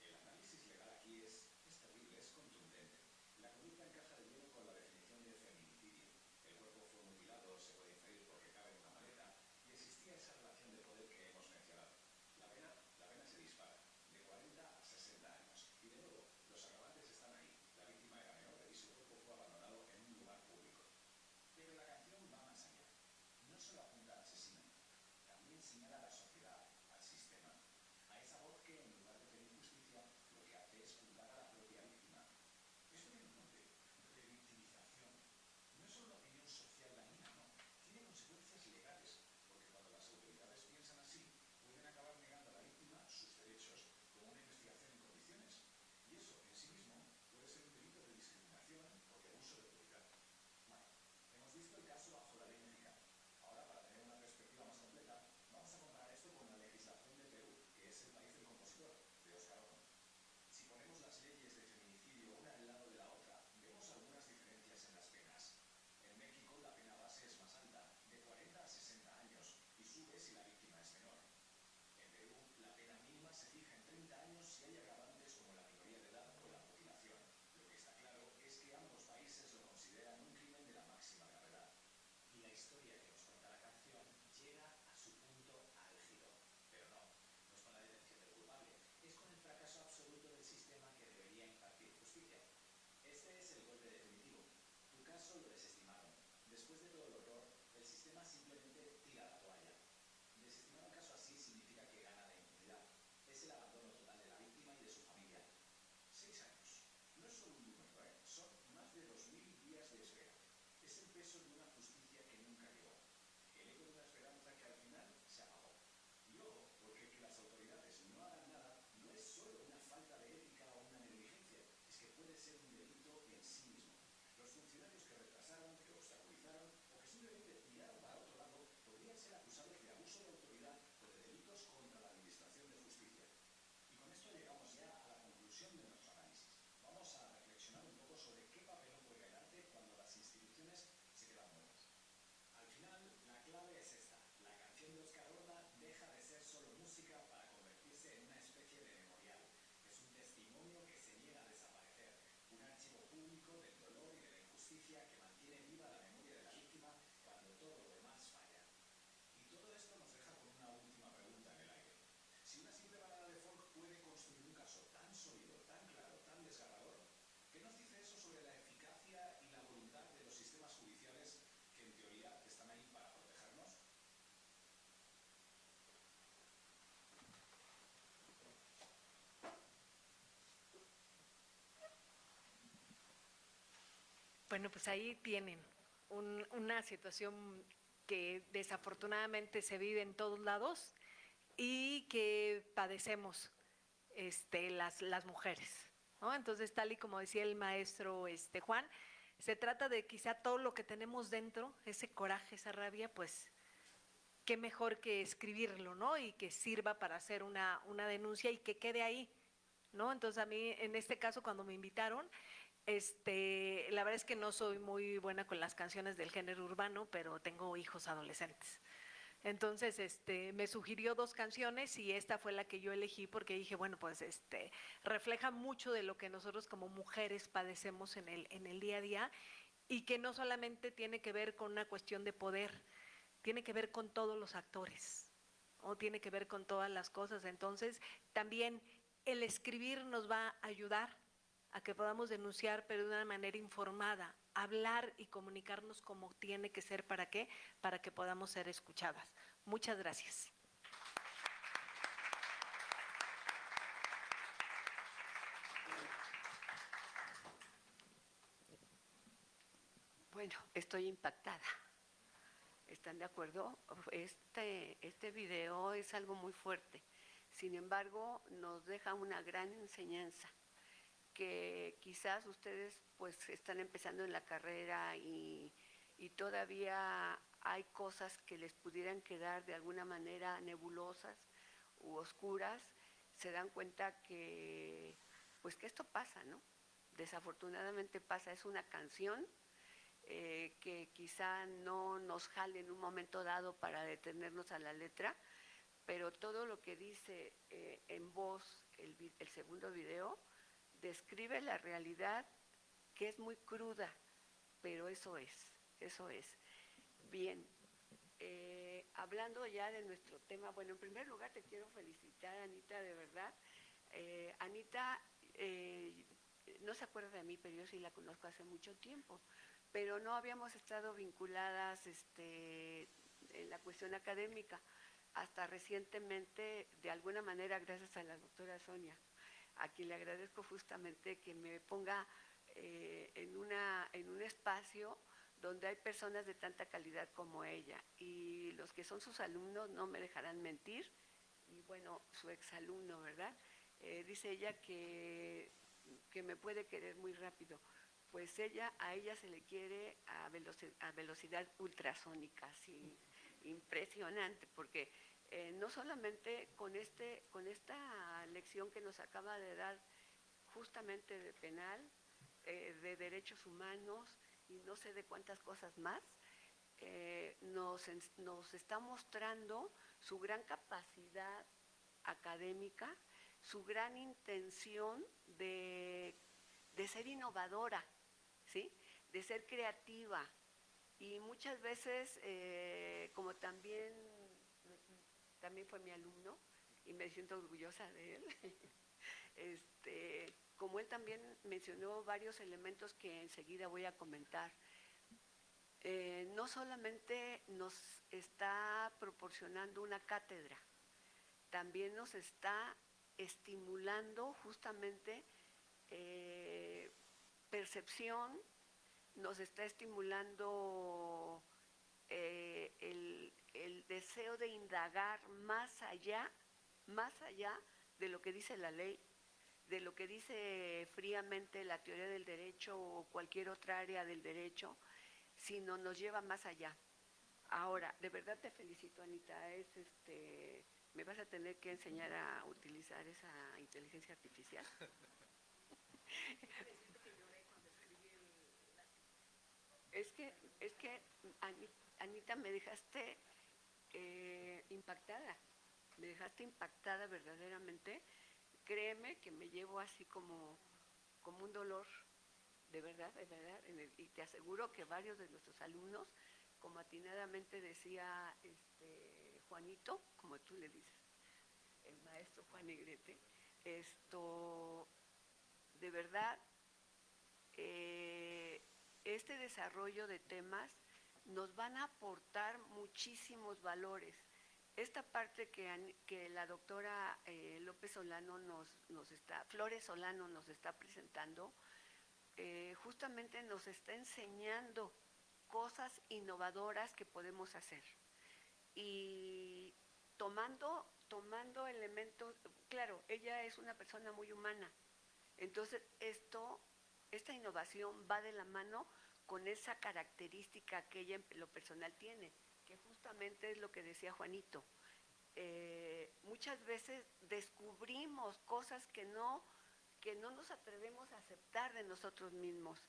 El análisis legal aquí es terrible, es contundente. La conducta encaja de lleno con la definición de feminicidio. El funcionarios que retrasaron, que obstaculizaron o que simplemente miraron para otro lado podrían ser acusados de abuso de autoridad o de delitos contra la administración de justicia. Y con esto llegamos ya a la conclusión de nuestro análisis. Vamos a reflexionar un poco sobre qué papelón juega el arte cuando las instituciones se quedan mudas. Al final, la clave es esta. La canción de Oscar Orda deja de ser solo música para convertirse en una especie de memorial. Es un testimonio que se niega a desaparecer, un archivo público del dolor y de la injusticia que mantiene viva la memoria de la víctima cuando todo lo demás falla. Y todo esto nos deja con una última pregunta en el aire. Si una simple balada de folk puede construir un caso tan sólido, tan claro, tan desgarrador, ¿qué nos dice eso sobre la eficacia y la voluntad de los sistemas judiciales que en teoría están ahí para protegernos? Bueno, pues ahí tienen una situación que desafortunadamente se vive en todos lados y que padecemos las mujeres, ¿no? Entonces, tal y como decía el maestro Juan, se trata de quizá todo lo que tenemos dentro, ese coraje, esa rabia, pues qué mejor que escribirlo, ¿no? Y que sirva para hacer una denuncia y que quede ahí, ¿no? Entonces, a mí, en este caso, cuando me invitaron, la verdad es que no soy muy buena con las canciones del género urbano, pero tengo hijos adolescentes. Entonces, me sugirió 2 canciones y esta fue la que yo elegí porque dije, bueno, pues refleja mucho de lo que nosotros como mujeres padecemos en el día a día y que no solamente tiene que ver con una cuestión de poder, tiene que ver con todos los actores, o tiene que ver con todas las cosas. Entonces, también el escribir nos va a ayudar a que podamos denunciar, pero de una manera informada, hablar y comunicarnos como tiene que ser. ¿Para qué? Para que podamos ser escuchadas. Muchas gracias. Bueno, estoy impactada. ¿Están de acuerdo? Este video es algo muy fuerte. Sin embargo, nos deja una gran enseñanza que quizás ustedes pues están empezando en la carrera y todavía hay cosas que les pudieran quedar de alguna manera nebulosas u oscuras, se dan cuenta que pues que esto pasa, ¿no? Desafortunadamente pasa, es una canción que quizá no nos jale en un momento dado para detenernos a la letra, pero todo lo que dice en voz el segundo video describe la realidad que es muy cruda, pero eso es. Bien, hablando ya de nuestro tema, bueno, en primer lugar te quiero felicitar, Anita, de verdad. Anita no se acuerda de mí, pero yo sí la conozco hace mucho tiempo, pero no habíamos estado vinculadas en la cuestión académica hasta recientemente, de alguna manera, gracias a la doctora Sonia, a quien le agradezco justamente que me ponga en un espacio donde hay personas de tanta calidad como ella. Y los que son sus alumnos no me dejarán mentir, y bueno, su exalumno, ¿verdad? Dice ella que me puede querer muy rápido. Pues a ella se le quiere a velocidad ultrasónica, así, impresionante, porque no solamente con esta lección que nos acaba de dar justamente de penal, de derechos humanos y no sé de cuántas cosas más, nos está mostrando su gran capacidad académica, su gran intención de ser innovadora, ¿sí? De ser creativa. Y muchas veces, como también fue mi alumno, y me siento orgullosa de él, como él también mencionó varios elementos que enseguida voy a comentar, no solamente nos está proporcionando una cátedra, también nos está estimulando justamente percepción, nos está estimulando el deseo de indagar más allá de lo que dice la ley, de lo que dice fríamente la teoría del derecho o cualquier otra área del derecho, sino nos lleva más allá. Ahora, de verdad te felicito, Anita, me vas a tener que enseñar a utilizar esa inteligencia artificial. Es que, Anita, impactada, me dejaste impactada verdaderamente. Créeme que me llevo así como un dolor, de verdad, y te aseguro que varios de nuestros alumnos, como atinadamente decía Juanito, como tú le dices, el maestro Juan Negrete, de verdad, este desarrollo de temas nos van a aportar muchísimos valores. Esta parte que la doctora López Solano Flores Solano nos está presentando, justamente nos está enseñando cosas innovadoras que podemos hacer. Y tomando elementos, claro, ella es una persona muy humana, entonces esta innovación va de la mano con esa característica que ella en lo personal tiene, que justamente es lo que decía Juanito. Muchas veces descubrimos cosas que no nos atrevemos a aceptar de nosotros mismos.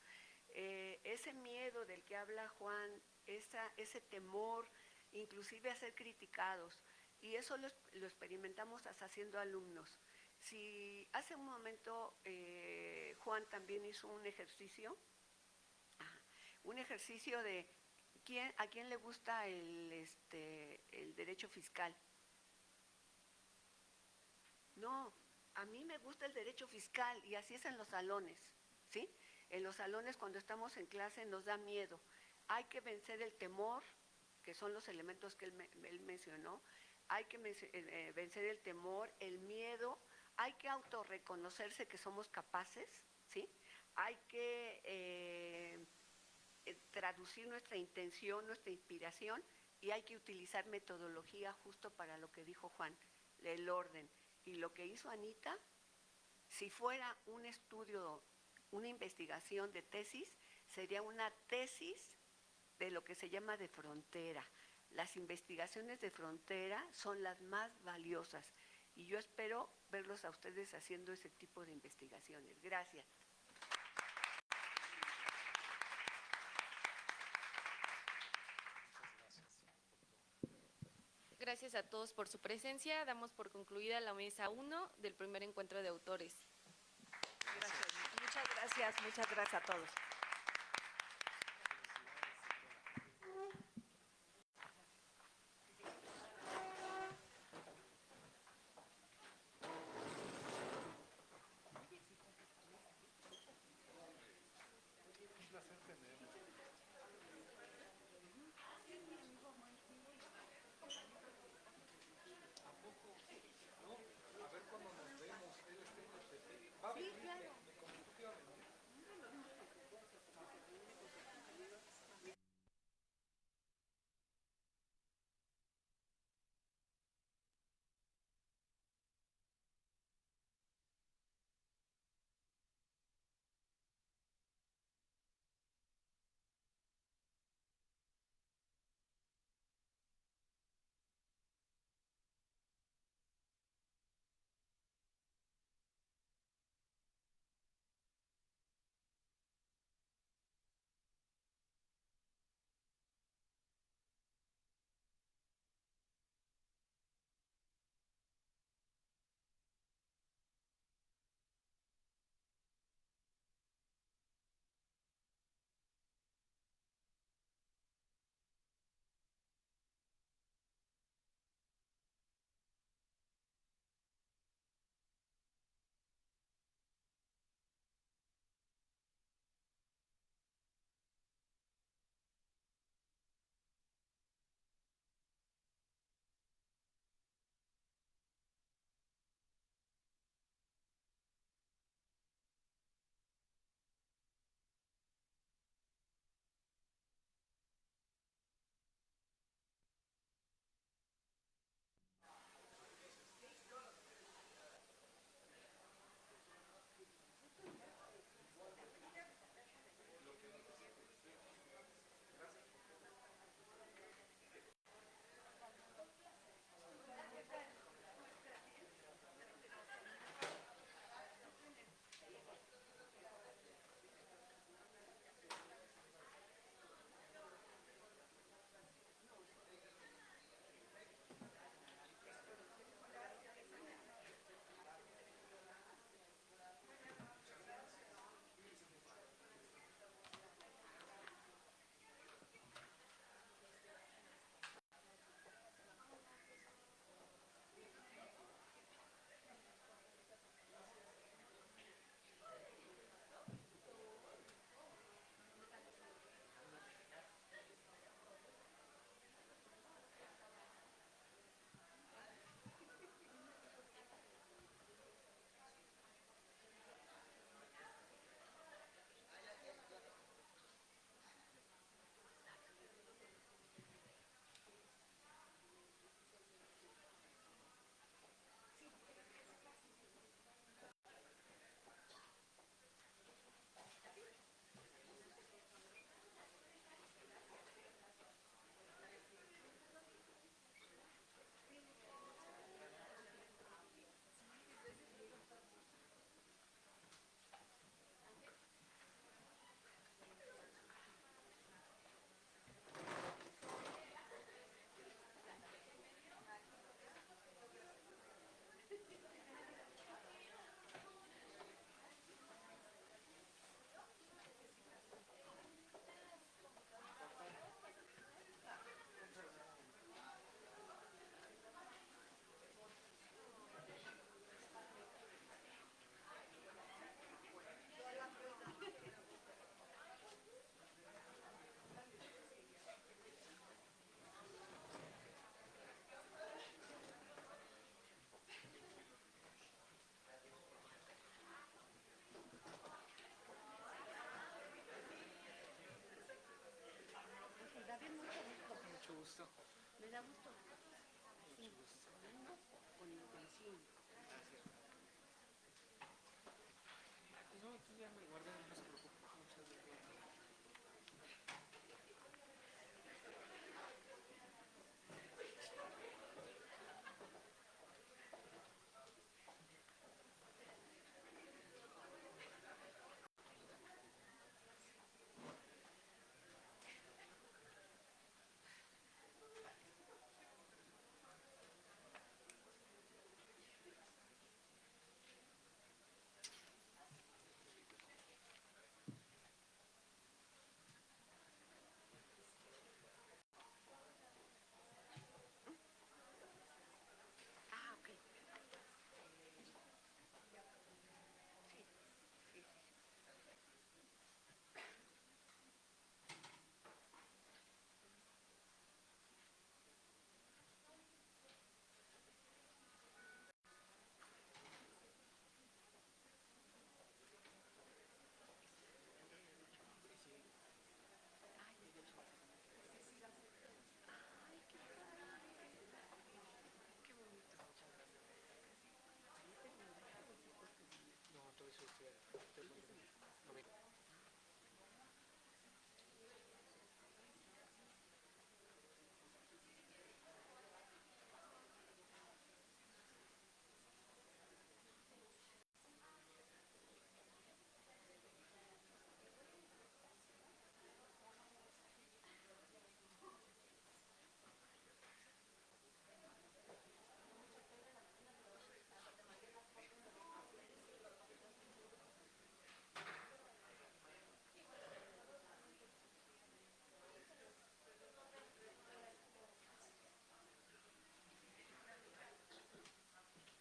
Ese miedo del que habla Juan, ese temor, inclusive a ser criticados, y eso lo experimentamos hasta siendo alumnos. Si hace un momento Juan también hizo un ejercicio de a quién le gusta el derecho fiscal. No, a mí me gusta el derecho fiscal y así es en los salones, ¿sí? En los salones cuando estamos en clase nos da miedo. Hay que vencer el temor, que son los elementos que él mencionó. Hay que vencer el temor, el miedo. Hay que autorreconocerse que somos capaces, ¿sí? Hay que traducir nuestra intención, nuestra inspiración, y hay que utilizar metodología justo para lo que dijo Juan, el orden. Y lo que hizo Anita, si fuera un estudio, una investigación de tesis, sería una tesis de lo que se llama de frontera. Las investigaciones de frontera son las más valiosas y yo espero verlos a ustedes haciendo ese tipo de investigaciones. Gracias. Gracias a todos por su presencia. Damos por concluida la mesa 1 del primer encuentro de autores. Gracias. Muchas gracias a todos. Ah, ok. Sí,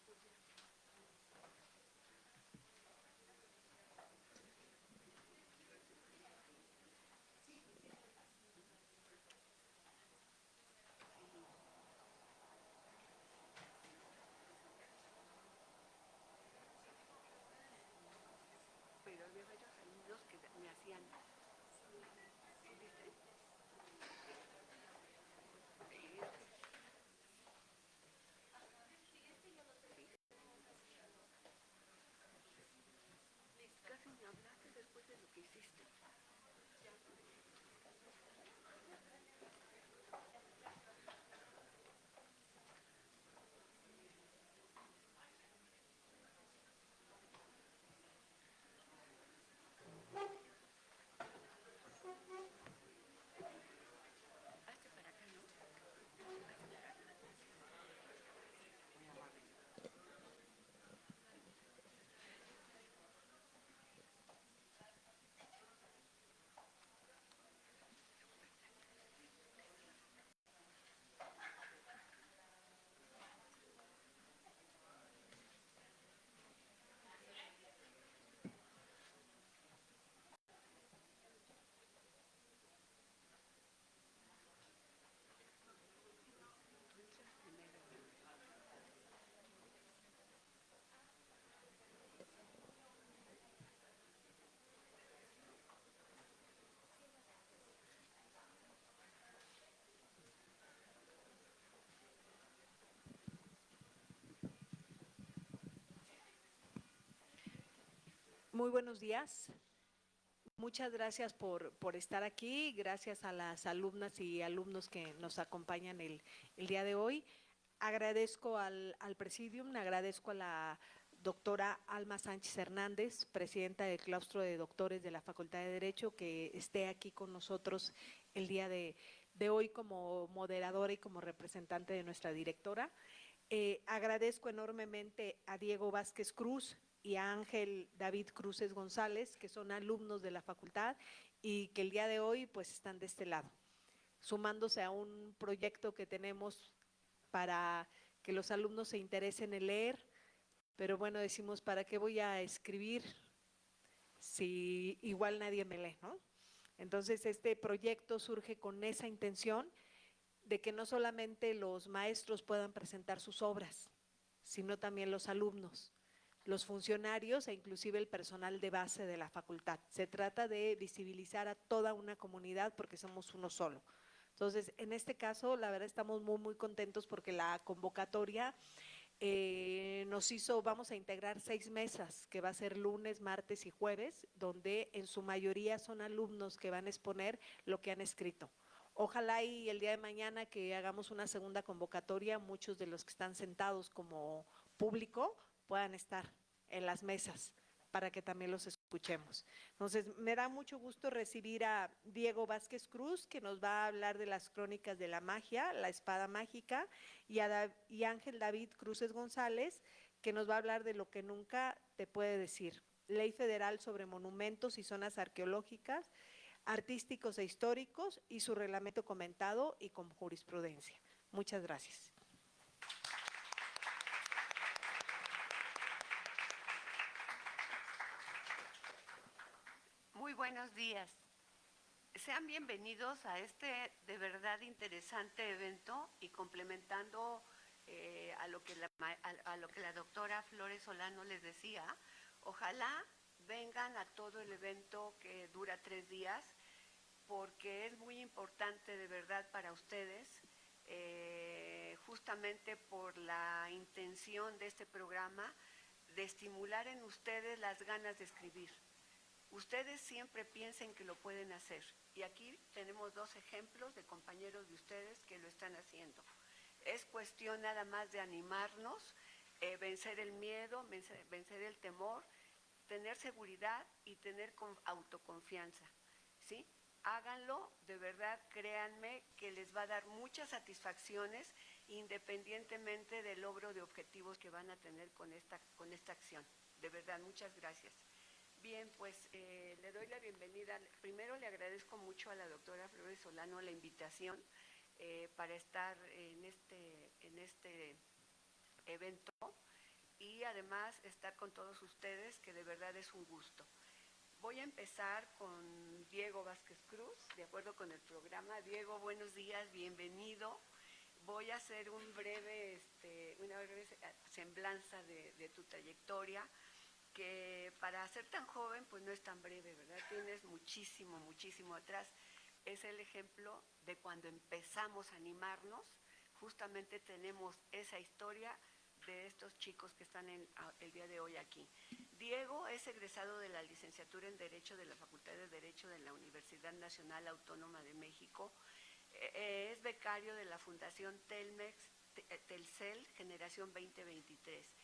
sí, sí. Pero había varios alumnos que me hacían, ¿sí viste? Sí, es que casi me hablaste después de lo que hiciste. Hazte para acá, ¿no? Hazte para acá. Muy amable. Tú entras primero. Muy buenos días. Muchas gracias por estar aquí, gracias a las alumnas y alumnos que nos acompañan el día de hoy. Agradezco al Presidium, agradezco a la doctora Alma Sánchez Hernández, presidenta del claustro de doctores de la Facultad de Derecho, que esté aquí con nosotros el día de hoy como moderadora y como representante de nuestra directora. Agradezco enormemente a Diego Vázquez Cruz y a Ángel David Cruces González, que son alumnos de la facultad y que el día de hoy pues están de este lado, sumándose a un proyecto que tenemos para que los alumnos se interesen en leer, pero bueno, decimos, ¿para qué voy a escribir si igual nadie me lee, ¿no? Entonces, este proyecto surge con esa intención de que no solamente los maestros puedan presentar sus obras, sino también los alumnos, los funcionarios e inclusive el personal de base de la facultad. Se trata de visibilizar a toda una comunidad porque somos uno solo. Entonces, en este caso, la verdad estamos muy contentos porque la convocatoria vamos a integrar 6 mesas, que va a ser lunes, martes y jueves, donde en su mayoría son alumnos que van a exponer lo que han escrito. Ojalá y el día de mañana que hagamos una segunda convocatoria, muchos de los que están sentados como público puedan estar en las mesas para que también los escuchemos. Entonces, me da mucho gusto recibir a Diego Vázquez Cruz, que nos va a hablar de las crónicas de la magia, la espada mágica, y Ángel David Cruces González, que nos va a hablar de lo que nunca te puede decir, Ley Federal sobre Monumentos y Zonas Arqueológicas, Artísticos e Históricos y su reglamento comentado y con jurisprudencia. Muchas gracias. Muy buenos días. Sean bienvenidos a este de verdad interesante evento y complementando a lo que la doctora Flores Solano les decía, ojalá vengan a todo el evento que dura 3 días, porque es muy importante de verdad para ustedes, justamente por la intención de este programa, de estimular en ustedes las ganas de escribir. Ustedes siempre piensen que lo pueden hacer. Y aquí tenemos 2 ejemplos de compañeros de ustedes que lo están haciendo. Es cuestión nada más de animarnos, vencer el miedo, vencer el temor, tener seguridad y tener autoconfianza, ¿sí? Háganlo, de verdad, créanme que les va a dar muchas satisfacciones independientemente del logro de objetivos que van a tener con esta acción. De verdad, muchas gracias. Bien, pues le doy la bienvenida. Primero le agradezco mucho a la doctora Flores Solano la invitación para estar en este evento y además estar con todos ustedes, que de verdad es un gusto. Voy a empezar con Diego Vázquez Cruz, de acuerdo con el programa. Diego, buenos días, bienvenido. Voy a hacer una breve semblanza de tu trayectoria, que para ser tan joven pues no es tan breve, ¿verdad? Tienes muchísimo, muchísimo atrás. Es el ejemplo de cuando empezamos a animarnos, justamente tenemos esa historia de estos chicos que están el día de hoy aquí. Diego es egresado de la licenciatura en Derecho de la Facultad de Derecho de la Universidad Nacional Autónoma de México. Es becario de la Fundación Telcel Generación 2023.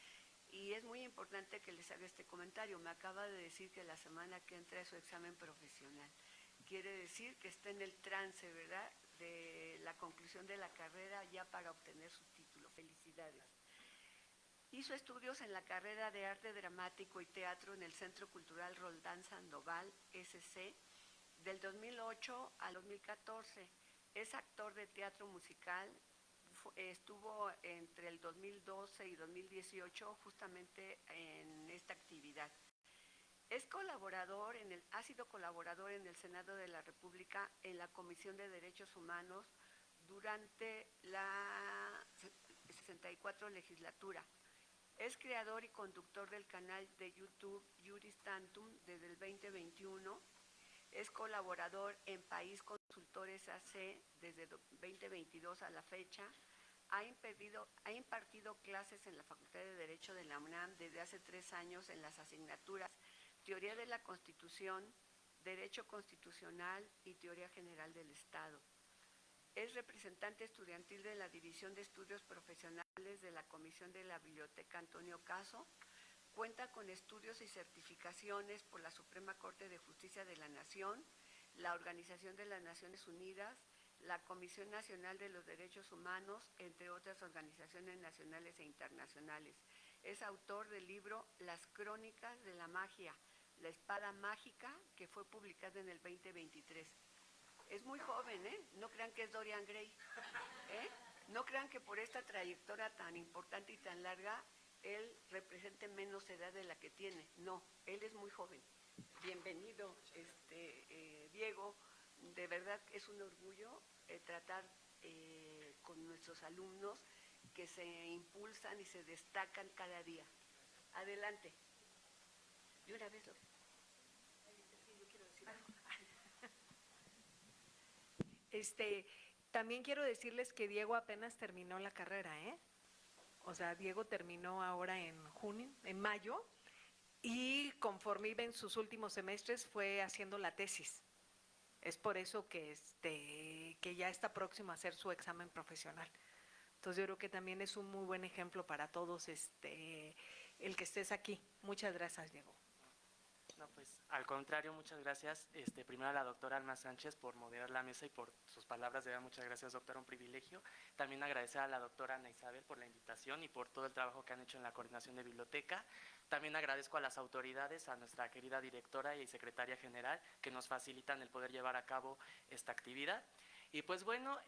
Y es muy importante que les haga este comentario. Me acaba de decir que la semana que entra es su examen profesional. Quiere decir que está en el trance, ¿verdad?, de la conclusión de la carrera ya para obtener su título. Felicidades. Hizo estudios en la carrera de Arte Dramático y Teatro en el Centro Cultural Roldán Sandoval, SC, del 2008 al 2014. Es actor de teatro musical. Estuvo entre el 2012 y 2018 justamente en esta actividad. Ha sido colaborador en el Senado de la República en la Comisión de Derechos Humanos durante la 64 legislatura. Es creador y conductor del canal de YouTube Juris Tantum desde el 2021. Es colaborador en País Consultores AC desde 2022 a la fecha. Ha impartido clases en la Facultad de Derecho de la UNAM desde hace 3 años en las asignaturas Teoría de la Constitución, Derecho Constitucional y Teoría General del Estado. Es representante estudiantil de la División de Estudios Profesionales de la Comisión de la Biblioteca Antonio Caso. Cuenta con estudios y certificaciones por la Suprema Corte de Justicia de la Nación, la Organización de las Naciones Unidas, la Comisión Nacional de los Derechos Humanos, entre otras organizaciones nacionales e internacionales. Es autor del libro Las Crónicas de la Magia, la espada mágica, que fue publicado en el 2023. Es muy joven, ¿eh? No crean que es Dorian Gray, ¿eh? No crean que por esta trayectoria tan importante y tan larga, él represente menos edad de la que tiene. No, él es muy joven. Bienvenido, Diego. De verdad es un orgullo tratar con nuestros alumnos que se impulsan y se destacan cada día. Adelante. De una vez. También quiero decirles que Diego apenas terminó la carrera, ¿eh? O sea, Diego terminó ahora en junio, en mayo, y conforme iba en sus últimos semestres fue haciendo la tesis. Es por eso que ya está próximo a hacer su examen profesional. Entonces yo creo que también es un muy buen ejemplo para todos el que estés aquí. Muchas gracias, Diego. No, pues al contrario, muchas gracias. Primero a la doctora Alma Sánchez por moderar la mesa y por sus palabras. De verdad, muchas gracias, doctora, un privilegio. También agradecer a la doctora Ana Isabel por la invitación y por todo el trabajo que han hecho en la coordinación de biblioteca. También agradezco a las autoridades, a nuestra querida directora y secretaria general, que nos facilitan el poder llevar a cabo esta actividad. Y pues bueno,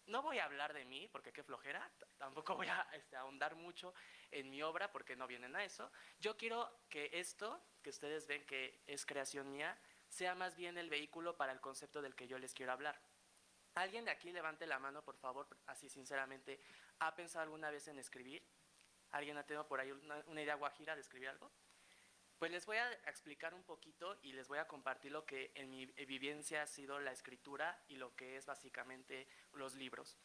no voy a hablar de mí, porque qué flojera, tampoco voy a ahondar mucho en mi obra, porque no vienen a eso. Yo quiero que esto, que ustedes ven que es creación mía, sea más bien el vehículo para el concepto del que yo les quiero hablar. ¿Alguien de aquí levante la mano, por favor, así sinceramente, ha pensado alguna vez en escribir? ¿Alguien ha tenido por ahí una idea guajira de escribir algo? Pues les voy a explicar un poquito y les voy a compartir lo que en mi vivencia ha sido la escritura y lo que es básicamente los libros.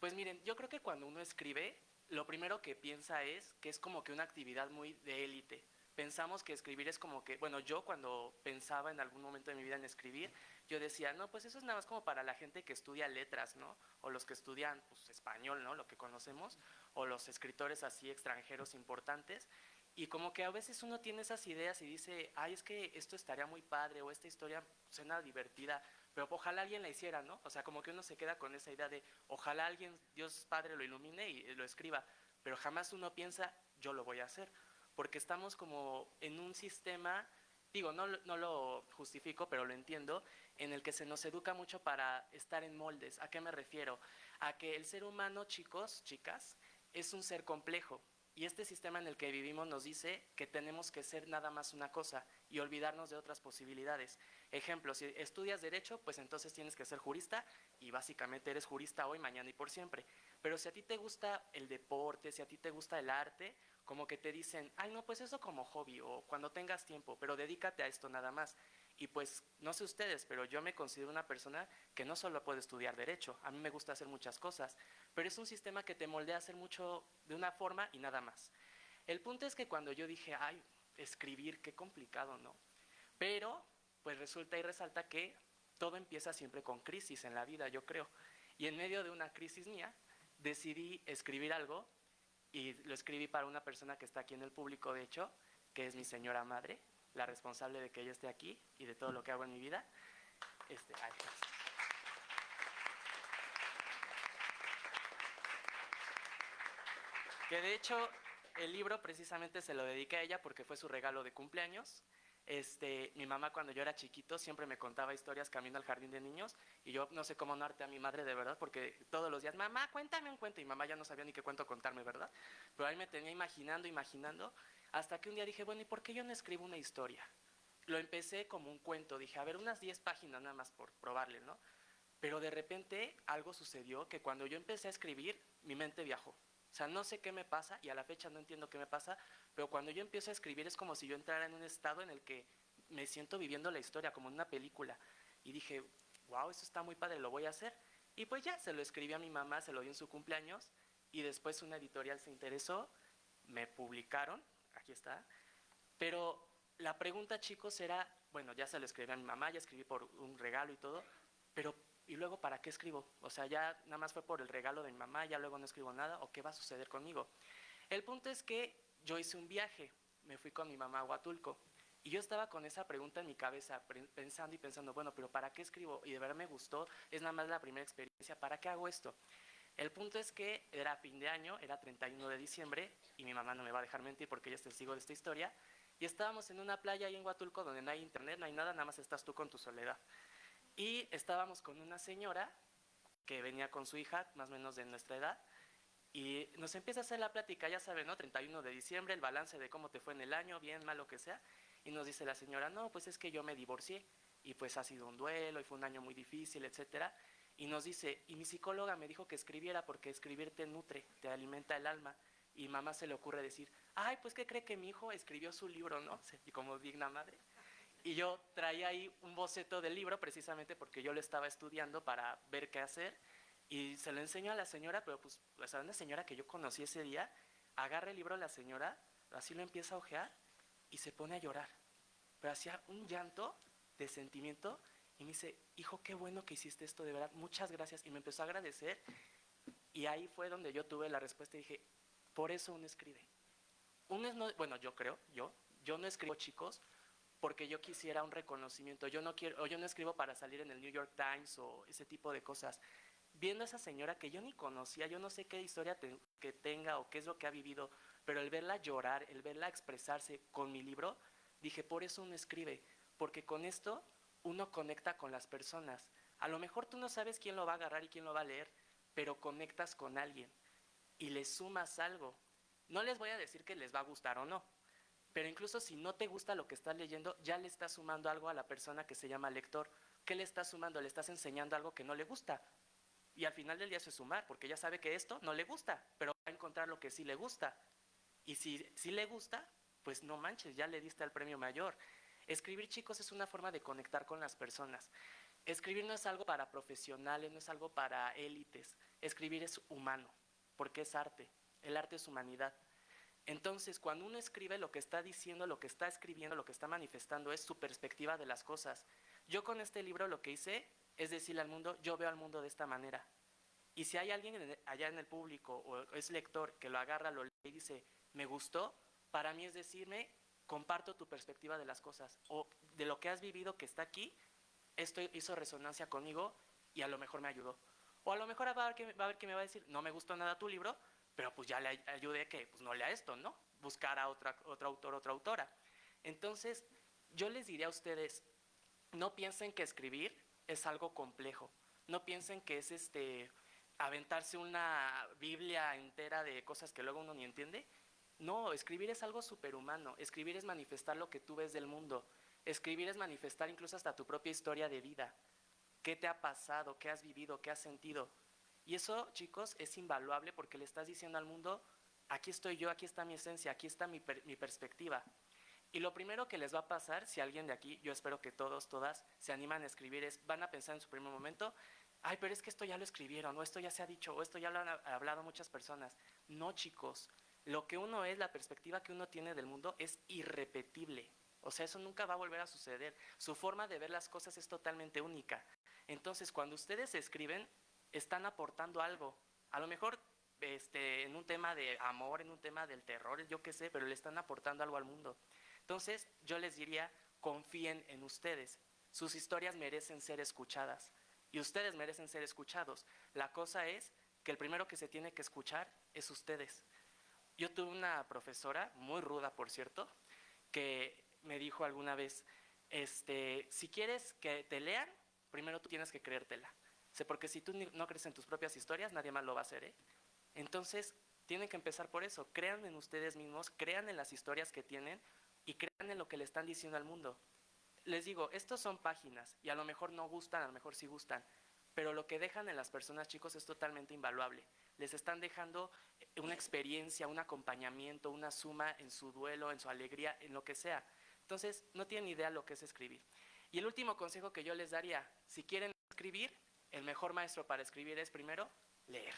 Pues miren, yo creo que cuando uno escribe, lo primero que piensa es que es como que una actividad muy de élite. Pensamos que escribir es como que, bueno, yo cuando pensaba en algún momento de mi vida en escribir, yo decía, no, pues eso es nada más como para la gente que estudia letras, ¿no? O los que estudian pues, español, ¿no? Lo que conocemos, o los escritores así extranjeros importantes. Y como que a veces uno tiene esas ideas y dice, ay, es que esto estaría muy padre o esta historia suena divertida, pero ojalá alguien la hiciera, ¿no? O sea, como que uno se queda con esa idea de ojalá alguien, Dios Padre, lo ilumine y lo escriba, pero jamás uno piensa, yo lo voy a hacer, porque estamos como en un sistema, digo, no lo justifico, pero lo entiendo, en el que se nos educa mucho para estar en moldes. ¿A qué me refiero? A que el ser humano, chicos, chicas, es un ser complejo. Y este sistema en el que vivimos nos dice que tenemos que ser nada más una cosa y olvidarnos de otras posibilidades. Ejemplo, si estudias Derecho, pues entonces tienes que ser jurista y básicamente eres jurista hoy, mañana y por siempre. Pero si a ti te gusta el deporte, si a ti te gusta el arte, como que te dicen, ay no, pues eso como hobby o cuando tengas tiempo, pero dedícate a esto nada más. Y pues no sé ustedes, pero yo me considero una persona que no solo puede estudiar Derecho, a mí me gusta hacer muchas cosas, pero es un sistema que te moldea a hacer mucho de una forma y nada más. El punto es que cuando yo dije, ay, escribir, qué complicado, ¿no? Pero pues resulta y resalta que todo empieza siempre con crisis en la vida, yo creo. Y en medio de una crisis mía, decidí escribir algo y lo escribí para una persona que está aquí en el público, de hecho, que es mi señora madre, la responsable de que ella esté aquí y de todo lo que hago en mi vida. Ay, que de hecho el libro precisamente se lo dediqué a ella porque fue su regalo de cumpleaños. Mi mamá cuando yo era chiquito siempre me contaba historias camino al jardín de niños y yo no sé cómo no harté a mi madre de verdad porque todos los días, mamá, cuéntame un cuento y mamá ya no sabía ni qué cuento contarme, ¿verdad? Pero ahí me tenía imaginando, hasta que un día dije, bueno, ¿y por qué yo no escribo una historia? Lo empecé como un cuento, dije, a ver, unas 10 páginas nada más por probarle, ¿no? Pero de repente algo sucedió que cuando yo empecé a escribir, mi mente viajó. O sea, no sé qué me pasa y a la fecha no entiendo qué me pasa, pero cuando yo empiezo a escribir es como si yo entrara en un estado en el que me siento viviendo la historia como en una película. Y dije, wow, esto está muy padre, lo voy a hacer. Y pues ya, se lo escribí a mi mamá, se lo di en su cumpleaños y después una editorial se interesó, me publicaron, aquí está. Pero la pregunta, chicos, era, bueno, ya se lo escribí a mi mamá, ya escribí por un regalo y todo, pero ¿y luego para qué escribo? O sea, ya nada más fue por el regalo de mi mamá, ya luego no escribo nada, ¿o qué va a suceder conmigo? El punto es que yo hice un viaje, me fui con mi mamá a Huatulco, y yo estaba con esa pregunta en mi cabeza, pensando y pensando, bueno, pero ¿para qué escribo? Y de verdad me gustó, es nada más la primera experiencia, ¿para qué hago esto? El punto es que era fin de año, era 31 de diciembre, y mi mamá no me va a dejar mentir porque ella es testigo de esta historia, y estábamos en una playa ahí en Huatulco donde no hay internet, no hay nada, nada más estás tú con tu soledad. Y estábamos con una señora que venía con su hija, más o menos de nuestra edad, y nos empieza a hacer la plática, ya saben, ¿no? 31 de diciembre, el balance de cómo te fue en el año, bien, mal, lo que sea, y nos dice la señora, no, pues es que yo me divorcié, y pues ha sido un duelo, y fue un año muy difícil, etcétera, y nos dice, y mi psicóloga me dijo que escribiera porque escribir te nutre, te alimenta el alma, y mamá se le ocurre decir, ay, pues ¿qué cree que mi hijo escribió su libro, no? Y como digna madre. Y yo traía ahí un boceto del libro precisamente porque yo lo estaba estudiando para ver qué hacer. Y se lo enseño a la señora, pero pues, o sea, una señora que yo conocí ese día, agarra el libro a la señora, así lo empieza a hojear y se pone a llorar. Pero hacía un llanto de sentimiento y me dice, hijo, qué bueno que hiciste esto, de verdad, muchas gracias. Y me empezó a agradecer y ahí fue donde yo tuve la respuesta y dije, por eso uno escribe. Bueno, yo creo, yo no escribo, chicos, porque yo quisiera un reconocimiento. Yo no escribo para salir en el New York Times o ese tipo de cosas. Viendo a esa señora que yo ni conocía, yo no sé qué historia que tenga o qué es lo que ha vivido, pero el verla llorar, el verla expresarse con mi libro, dije, por eso uno escribe, porque con esto uno conecta con las personas. A lo mejor tú no sabes quién lo va a agarrar y quién lo va a leer, pero conectas con alguien y le sumas algo. No les voy a decir que les va a gustar o no, pero incluso si no te gusta lo que estás leyendo, ya le estás sumando algo a la persona que se llama lector. ¿Qué le estás sumando? Le estás enseñando algo que no le gusta. Y al final del día eso es sumar, porque ya sabe que esto no le gusta, pero va a encontrar lo que sí le gusta. Y si le gusta, pues no manches, ya le diste al premio mayor. Escribir, chicos, es una forma de conectar con las personas. Escribir no es algo para profesionales, no es algo para élites. Escribir es humano, porque es arte. El arte es humanidad. Entonces, cuando uno escribe, lo que está diciendo, lo que está escribiendo, lo que está manifestando es su perspectiva de las cosas. Yo con este libro lo que hice es decirle al mundo, yo veo al mundo de esta manera. Y si hay alguien allá en el público o es lector que lo agarra, lo lee y dice, me gustó, para mí es decirme, comparto tu perspectiva de las cosas o de lo que has vivido que está aquí, esto hizo resonancia conmigo y a lo mejor me ayudó. O a lo mejor va a ver que me va a decir, no me gustó nada tu libro, pero pues ya le ayudé que pues no lea esto, ¿no? Buscar a otro autor, otra autora. Entonces, yo les diría a ustedes, no piensen que escribir es algo complejo. No piensen que es aventarse una Biblia entera de cosas que luego uno ni entiende. No, escribir es algo superhumano. Escribir es manifestar lo que tú ves del mundo. Escribir es manifestar incluso hasta tu propia historia de vida. ¿Qué te ha pasado? ¿Qué has vivido? ¿Qué has sentido? Y eso, chicos, es invaluable porque le estás diciendo al mundo, aquí estoy yo, aquí está mi esencia, aquí está mi perspectiva. Y lo primero que les va a pasar, si alguien de aquí, yo espero que todos, todas, se animan a escribir, van a pensar en su primer momento, ay, pero es que esto ya lo escribieron, o esto ya se ha dicho, o esto ya lo han hablado muchas personas. No, chicos, lo que uno es, la perspectiva que uno tiene del mundo es irrepetible. O sea, eso nunca va a volver a suceder. Su forma de ver las cosas es totalmente única. Entonces, cuando ustedes escriben, están aportando algo. A lo mejor en un tema de amor, en un tema del terror, yo qué sé, pero le están aportando algo al mundo. Entonces, yo les diría, confíen en ustedes. Sus historias merecen ser escuchadas y ustedes merecen ser escuchados. La cosa es que el primero que se tiene que escuchar es ustedes. Yo tuve una profesora, muy ruda por cierto, que me dijo alguna vez, si quieres que te lean, primero tú tienes que creértela. Porque si tú no crees en tus propias historias, nadie más lo va a hacer, ¿eh? Entonces, tienen que empezar por eso. Crean en ustedes mismos, crean en las historias que tienen y crean en lo que le están diciendo al mundo. Les digo, estos son páginas y a lo mejor no gustan, a lo mejor sí gustan, pero lo que dejan en las personas, chicos, es totalmente invaluable. Les están dejando una experiencia, un acompañamiento, una suma en su duelo, en su alegría, en lo que sea. Entonces, no tienen idea lo que es escribir. Y el último consejo que yo les daría, si quieren escribir, el mejor maestro para escribir es primero leer.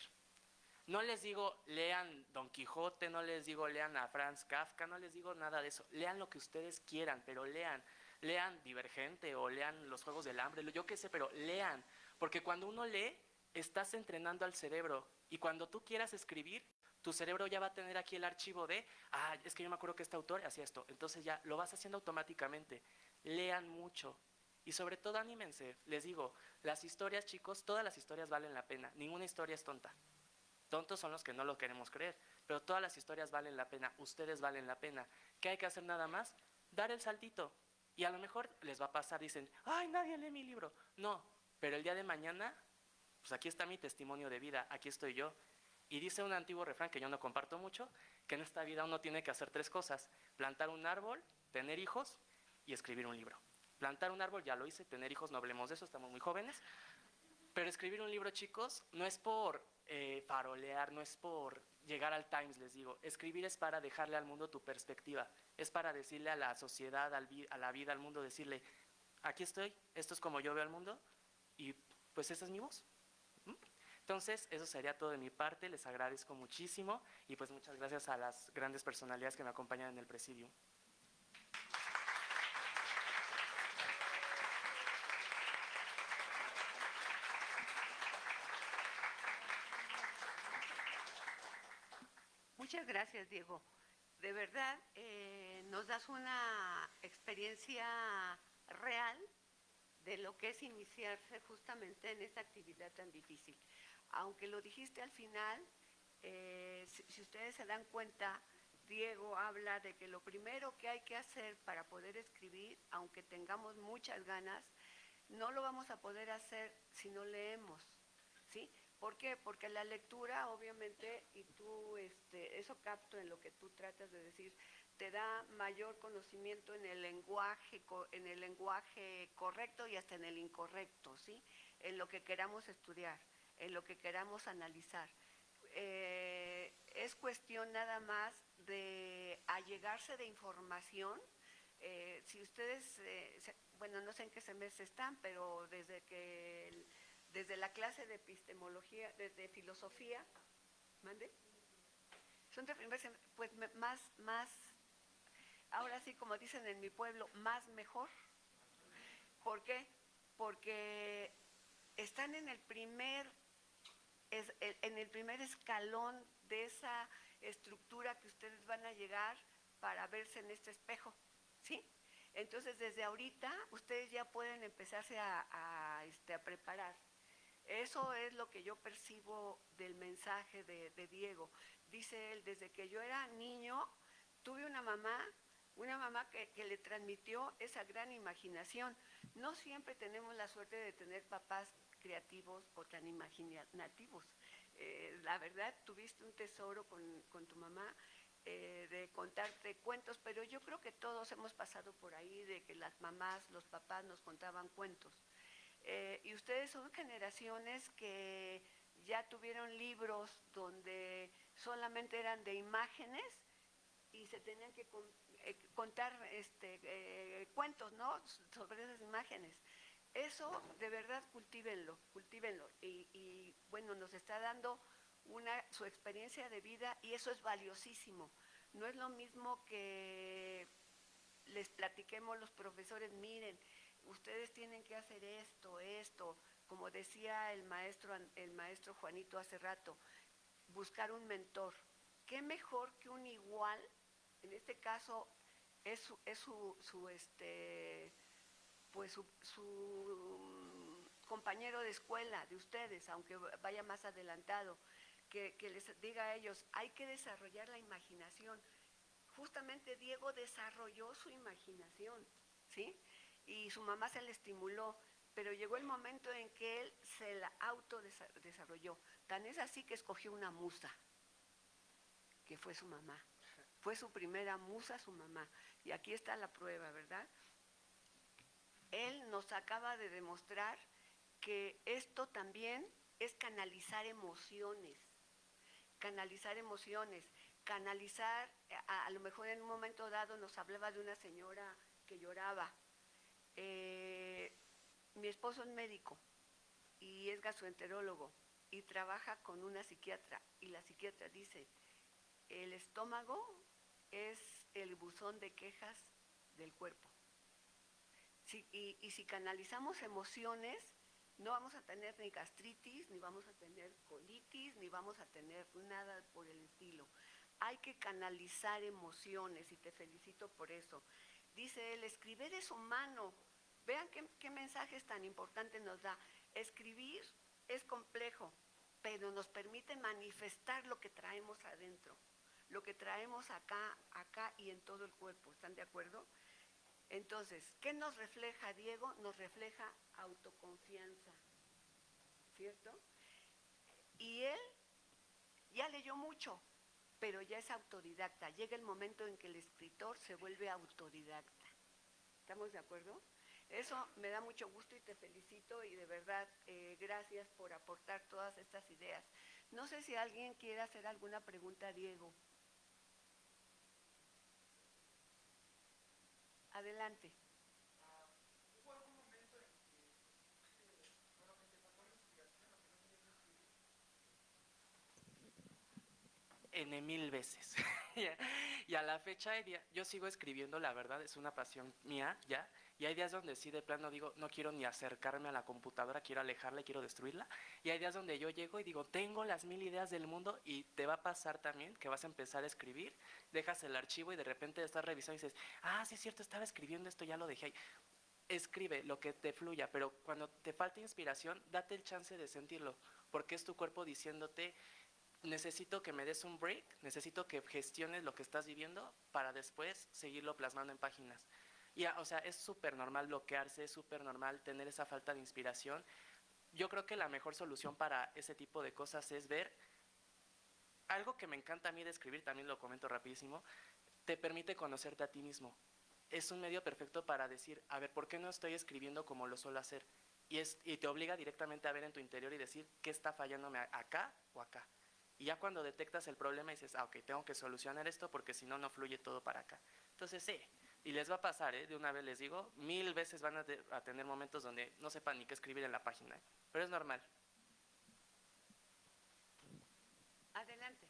No les digo lean Don Quijote, no les digo lean a Franz Kafka, no les digo nada de eso. Lean lo que ustedes quieran, pero lean Divergente o lean Los Juegos del Hambre, yo qué sé, pero lean. Porque cuando uno lee, estás entrenando al cerebro. Y cuando tú quieras escribir, tu cerebro ya va a tener aquí el archivo de, es que yo me acuerdo que este autor hacía esto. Entonces ya lo vas haciendo automáticamente. Lean mucho. Y sobre todo anímense. Les digo, las historias, chicos, todas las historias valen la pena. Ninguna historia es tonta. Tontos son los que no lo queremos creer, pero todas las historias valen la pena, ustedes valen la pena. ¿Qué hay que hacer nada más? Dar el saltito. Y a lo mejor les va a pasar, dicen, ay, nadie lee mi libro. No, pero el día de mañana, pues aquí está mi testimonio de vida, aquí estoy yo. Y dice un antiguo refrán que yo no comparto mucho, que en esta vida uno tiene que hacer 3 cosas: plantar un árbol, tener hijos y escribir un libro. Plantar un árbol ya lo hice, tener hijos no hablemos de eso, estamos muy jóvenes. Pero escribir un libro, chicos, no es por farolear, no es por llegar al Times, les digo. Escribir es para dejarle al mundo tu perspectiva, es para decirle a la sociedad, a la vida, al mundo, decirle, aquí estoy, esto es como yo veo al mundo y pues esa es mi voz. Entonces, eso sería todo de mi parte, les agradezco muchísimo y pues muchas gracias a las grandes personalidades que me acompañan en el presidium. Muchas gracias, Diego. De verdad, nos das una experiencia real de lo que es iniciarse justamente en esta actividad tan difícil. Aunque lo dijiste al final, si ustedes se dan cuenta, Diego habla de que lo primero que hay que hacer para poder escribir, aunque tengamos muchas ganas, no lo vamos a poder hacer si no leemos, ¿sí? ¿Por qué? Porque la lectura, obviamente, y tú, eso capto en lo que tú tratas de decir, te da mayor conocimiento en el lenguaje correcto y hasta en el incorrecto, ¿sí? En lo que queramos estudiar, en lo que queramos analizar. Es cuestión nada más de allegarse de información. Si ustedes, bueno, no sé en qué semestre están, pero desde la clase de epistemología, de filosofía, ¿mande? Son de primer semestre, pues más, ahora sí, como dicen en mi pueblo, más mejor. ¿Por qué? Porque están en el primer escalón de esa estructura que ustedes van a llegar para verse en este espejo, ¿sí? Entonces, desde ahorita, ustedes ya pueden empezarse a preparar. Eso es lo que yo percibo del mensaje de Diego. Dice él, desde que yo era niño, tuve una mamá que le transmitió esa gran imaginación. No siempre tenemos la suerte de tener papás creativos o tan imaginativos. La verdad, tuviste un tesoro con tu mamá de contarte cuentos, pero yo creo que todos hemos pasado por ahí de que las mamás, los papás nos contaban cuentos. Y ustedes son generaciones que ya tuvieron libros donde solamente eran de imágenes y se tenían que contar cuentos, ¿no? Sobre esas imágenes. Eso de verdad cultívenlo. Y bueno, nos está dando su experiencia de vida y eso es valiosísimo. No es lo mismo que les platiquemos los profesores, miren, ustedes tienen que hacer esto, como decía el maestro Juanito hace rato, buscar un mentor. ¿Qué mejor que un igual? En este caso es su compañero de escuela de ustedes, aunque vaya más adelantado, que les diga a ellos, hay que desarrollar la imaginación. Justamente Diego desarrolló su imaginación, ¿sí? Y su mamá se le estimuló, pero llegó el momento en que él se la autodesarrolló. Tan es así que escogió una musa, que fue su mamá. Fue su primera musa, su mamá. Y aquí está la prueba, ¿verdad? Él nos acaba de demostrar que esto también es canalizar emociones. A lo mejor en un momento dado nos hablaba de una señora que lloraba. Mi esposo es médico y es gastroenterólogo y trabaja con una psiquiatra y la psiquiatra dice, el estómago es el buzón de quejas del cuerpo. Y si canalizamos emociones, no vamos a tener ni gastritis, ni vamos a tener colitis, ni vamos a tener nada por el estilo. Hay que canalizar emociones y te felicito por eso. Dice él, escribir es humano. Vean qué mensajes tan importantes nos da. Escribir es complejo, pero nos permite manifestar lo que traemos adentro, lo que traemos acá y en todo el cuerpo. ¿Están de acuerdo? Entonces, ¿qué nos refleja Diego? Nos refleja autoconfianza, ¿cierto? Y él ya leyó mucho, pero ya es autodidacta. Llega el momento en que el escritor se vuelve autodidacta. ¿Estamos de acuerdo? Eso me da mucho gusto y te felicito y de verdad gracias por aportar todas estas ideas. No sé si alguien quiere hacer alguna pregunta a Diego. Adelante. ¿Hubo algún momento en que, bueno, que te faltó la inspiración o que no sabías escribir? N mil veces. Y a la fecha, yo sigo escribiendo, la verdad, es una pasión mía ya. Y hay días donde sí, de plano digo, no quiero ni acercarme a la computadora, quiero alejarla, quiero destruirla. Y hay días donde yo llego y digo, tengo las 1000 ideas del mundo, y te va a pasar también que vas a empezar a escribir, dejas el archivo y de repente estás revisando y dices, ah, sí es cierto, estaba escribiendo esto, ya lo dejé ahí. Escribe lo que te fluya, pero cuando te falta inspiración, date el chance de sentirlo, porque es tu cuerpo diciéndote, necesito que me des un break, necesito que gestiones lo que estás viviendo para después seguirlo plasmando en páginas. Y, o sea, es súper normal bloquearse, es súper normal tener esa falta de inspiración. Yo creo que la mejor solución para ese tipo de cosas es ver algo que me encanta a mí de escribir, también lo comento rapidísimo, te permite conocerte a ti mismo. Es un medio perfecto para decir, a ver, ¿por qué no estoy escribiendo como lo suelo hacer? Y te obliga directamente a ver en tu interior y decir, ¿qué está fallándome acá o acá? Y ya cuando detectas el problema dices, ah, ok, tengo que solucionar esto porque si no, no fluye todo para acá. Entonces, sí, y les va a pasar, de una vez les digo, 1000 veces van a tener momentos donde no sepan ni qué escribir en la página, pero es normal. Adelante.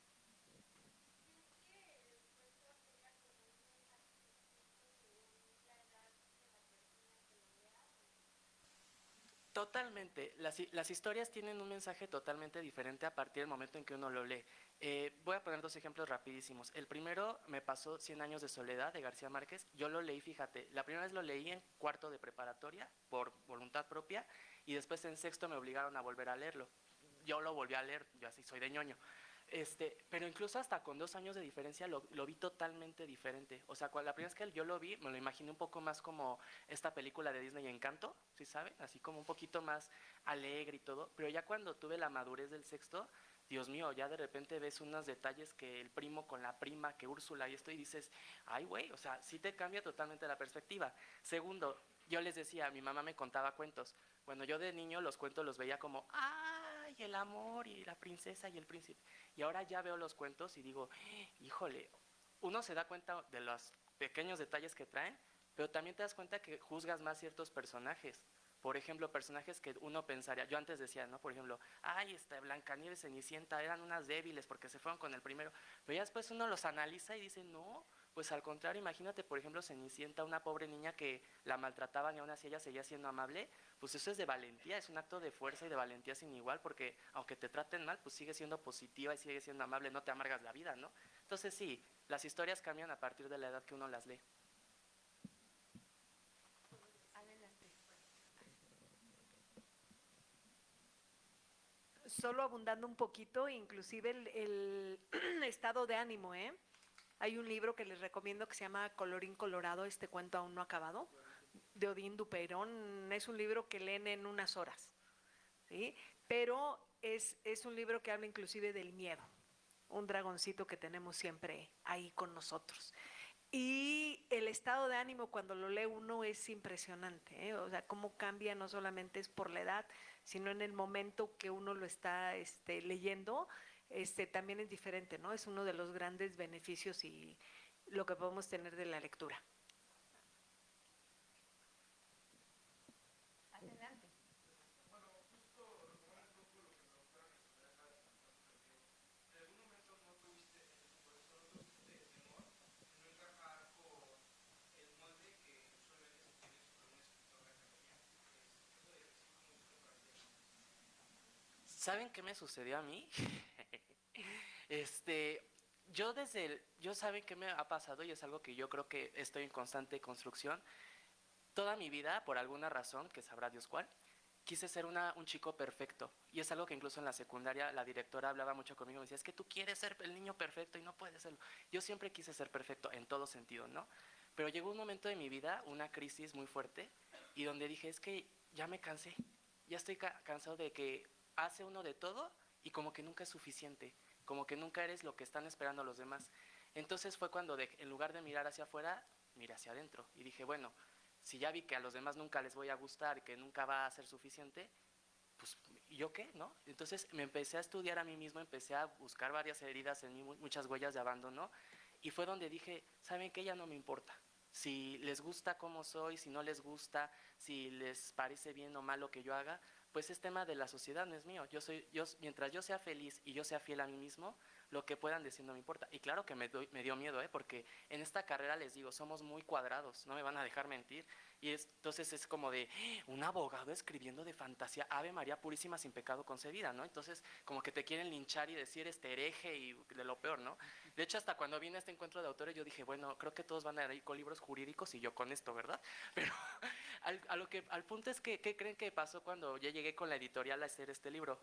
Totalmente. Las historias tienen un mensaje totalmente diferente a partir del momento en que uno lo lee. Voy a poner 2 ejemplos rapidísimos. El primero me pasó 100 años de soledad de García Márquez. Yo lo leí, fíjate, la primera vez lo leí en cuarto de preparatoria por voluntad propia y después en sexto me obligaron a volver a leerlo. Yo lo volví a leer, yo así soy de ñoño. Pero incluso hasta con 2 años de diferencia lo vi totalmente diferente. O sea, la primera vez que yo lo vi, me lo imaginé un poco más como esta película de Disney Encanto, ¿sí saben? Así como un poquito más alegre y todo. Pero ya cuando tuve la madurez del sexto, Dios mío, ya de repente ves unos detalles que el primo con la prima, que Úrsula y esto, y dices, ay, güey, o sea, sí te cambia totalmente la perspectiva. Segundo, yo les decía, mi mamá me contaba cuentos. Bueno, yo de niño los cuentos los veía como, ay, el amor y la princesa y el príncipe. Y ahora ya veo los cuentos y digo, híjole, uno se da cuenta de los pequeños detalles que traen, pero también te das cuenta que juzgas más ciertos personajes. Por ejemplo, personajes que uno pensaría, yo antes decía, ¿no? Por ejemplo, ay, Blancanieves, Cenicienta, eran unas débiles porque se fueron con el primero. Pero ya después uno los analiza y dice, no, pues al contrario, imagínate, por ejemplo, Cenicienta, una pobre niña que la maltrataban y aún así ella seguía siendo amable, pues eso es de valentía, es un acto de fuerza y de valentía sin igual, porque aunque te traten mal, pues sigue siendo positiva y sigue siendo amable, no te amargas la vida, ¿no? Entonces sí, las historias cambian a partir de la edad que uno las lee. Adelante. Solo abundando un poquito, inclusive el estado de ánimo, ¿eh? Hay un libro que les recomiendo que se llama Colorín Colorado, este cuento aún no acabado, de Odín Dupeirón. Es un libro que leen en unas horas, ¿sí? Pero es un libro que habla inclusive del miedo, un dragoncito que tenemos siempre ahí con nosotros. Y el estado de ánimo cuando lo lee uno es impresionante, ¿eh? O sea, cómo cambia, no solamente es por la edad, sino en el momento que uno lo está leyendo, también es diferente, ¿no? Es uno de los grandes beneficios y lo que podemos tener de la lectura. Adelante. ¿Saben qué me sucedió a mí? Yo saben qué me ha pasado y es algo que yo creo que estoy en constante construcción. Toda mi vida, por alguna razón, que sabrá Dios cuál, quise ser un chico perfecto. Y es algo que incluso en la secundaria la directora hablaba mucho conmigo. Me decía, es que tú quieres ser el niño perfecto y no puedes serlo. Yo siempre quise ser perfecto en todo sentido, ¿no? Pero llegó un momento de mi vida, una crisis muy fuerte, y donde dije, es que ya me cansé. Ya estoy cansado de que hace uno de todo y como que nunca es suficiente. Como que nunca eres lo que están esperando los demás. Entonces fue cuando en lugar de mirar hacia afuera, miré hacia adentro. Y dije, bueno, si ya vi que a los demás nunca les voy a gustar, que nunca va a ser suficiente, pues ¿y yo qué? ¿No? Entonces me empecé a estudiar a mí mismo, empecé a buscar varias heridas en mí, muchas huellas de abandono, y fue donde dije, ¿saben qué? Ya no me importa. Si les gusta cómo soy, si no les gusta, si les parece bien o mal lo que yo haga, pues es tema de la sociedad, no es mío. Mientras yo sea feliz y yo sea fiel a mí mismo, lo que puedan decir no me importa. Y claro que me dio miedo, porque en esta carrera les digo, somos muy cuadrados, no me van a dejar mentir. Y entonces es como de un abogado escribiendo de fantasía, Ave María Purísima sin pecado concebida, ¿no? Entonces como que te quieren linchar y decir hereje y de lo peor, ¿no? De hecho, hasta cuando vine a este encuentro de autores, yo dije, bueno, creo que todos van a ir con libros jurídicos y yo con esto, ¿verdad? Pero al punto es que, ¿qué creen que pasó cuando ya llegué con la editorial a hacer este libro?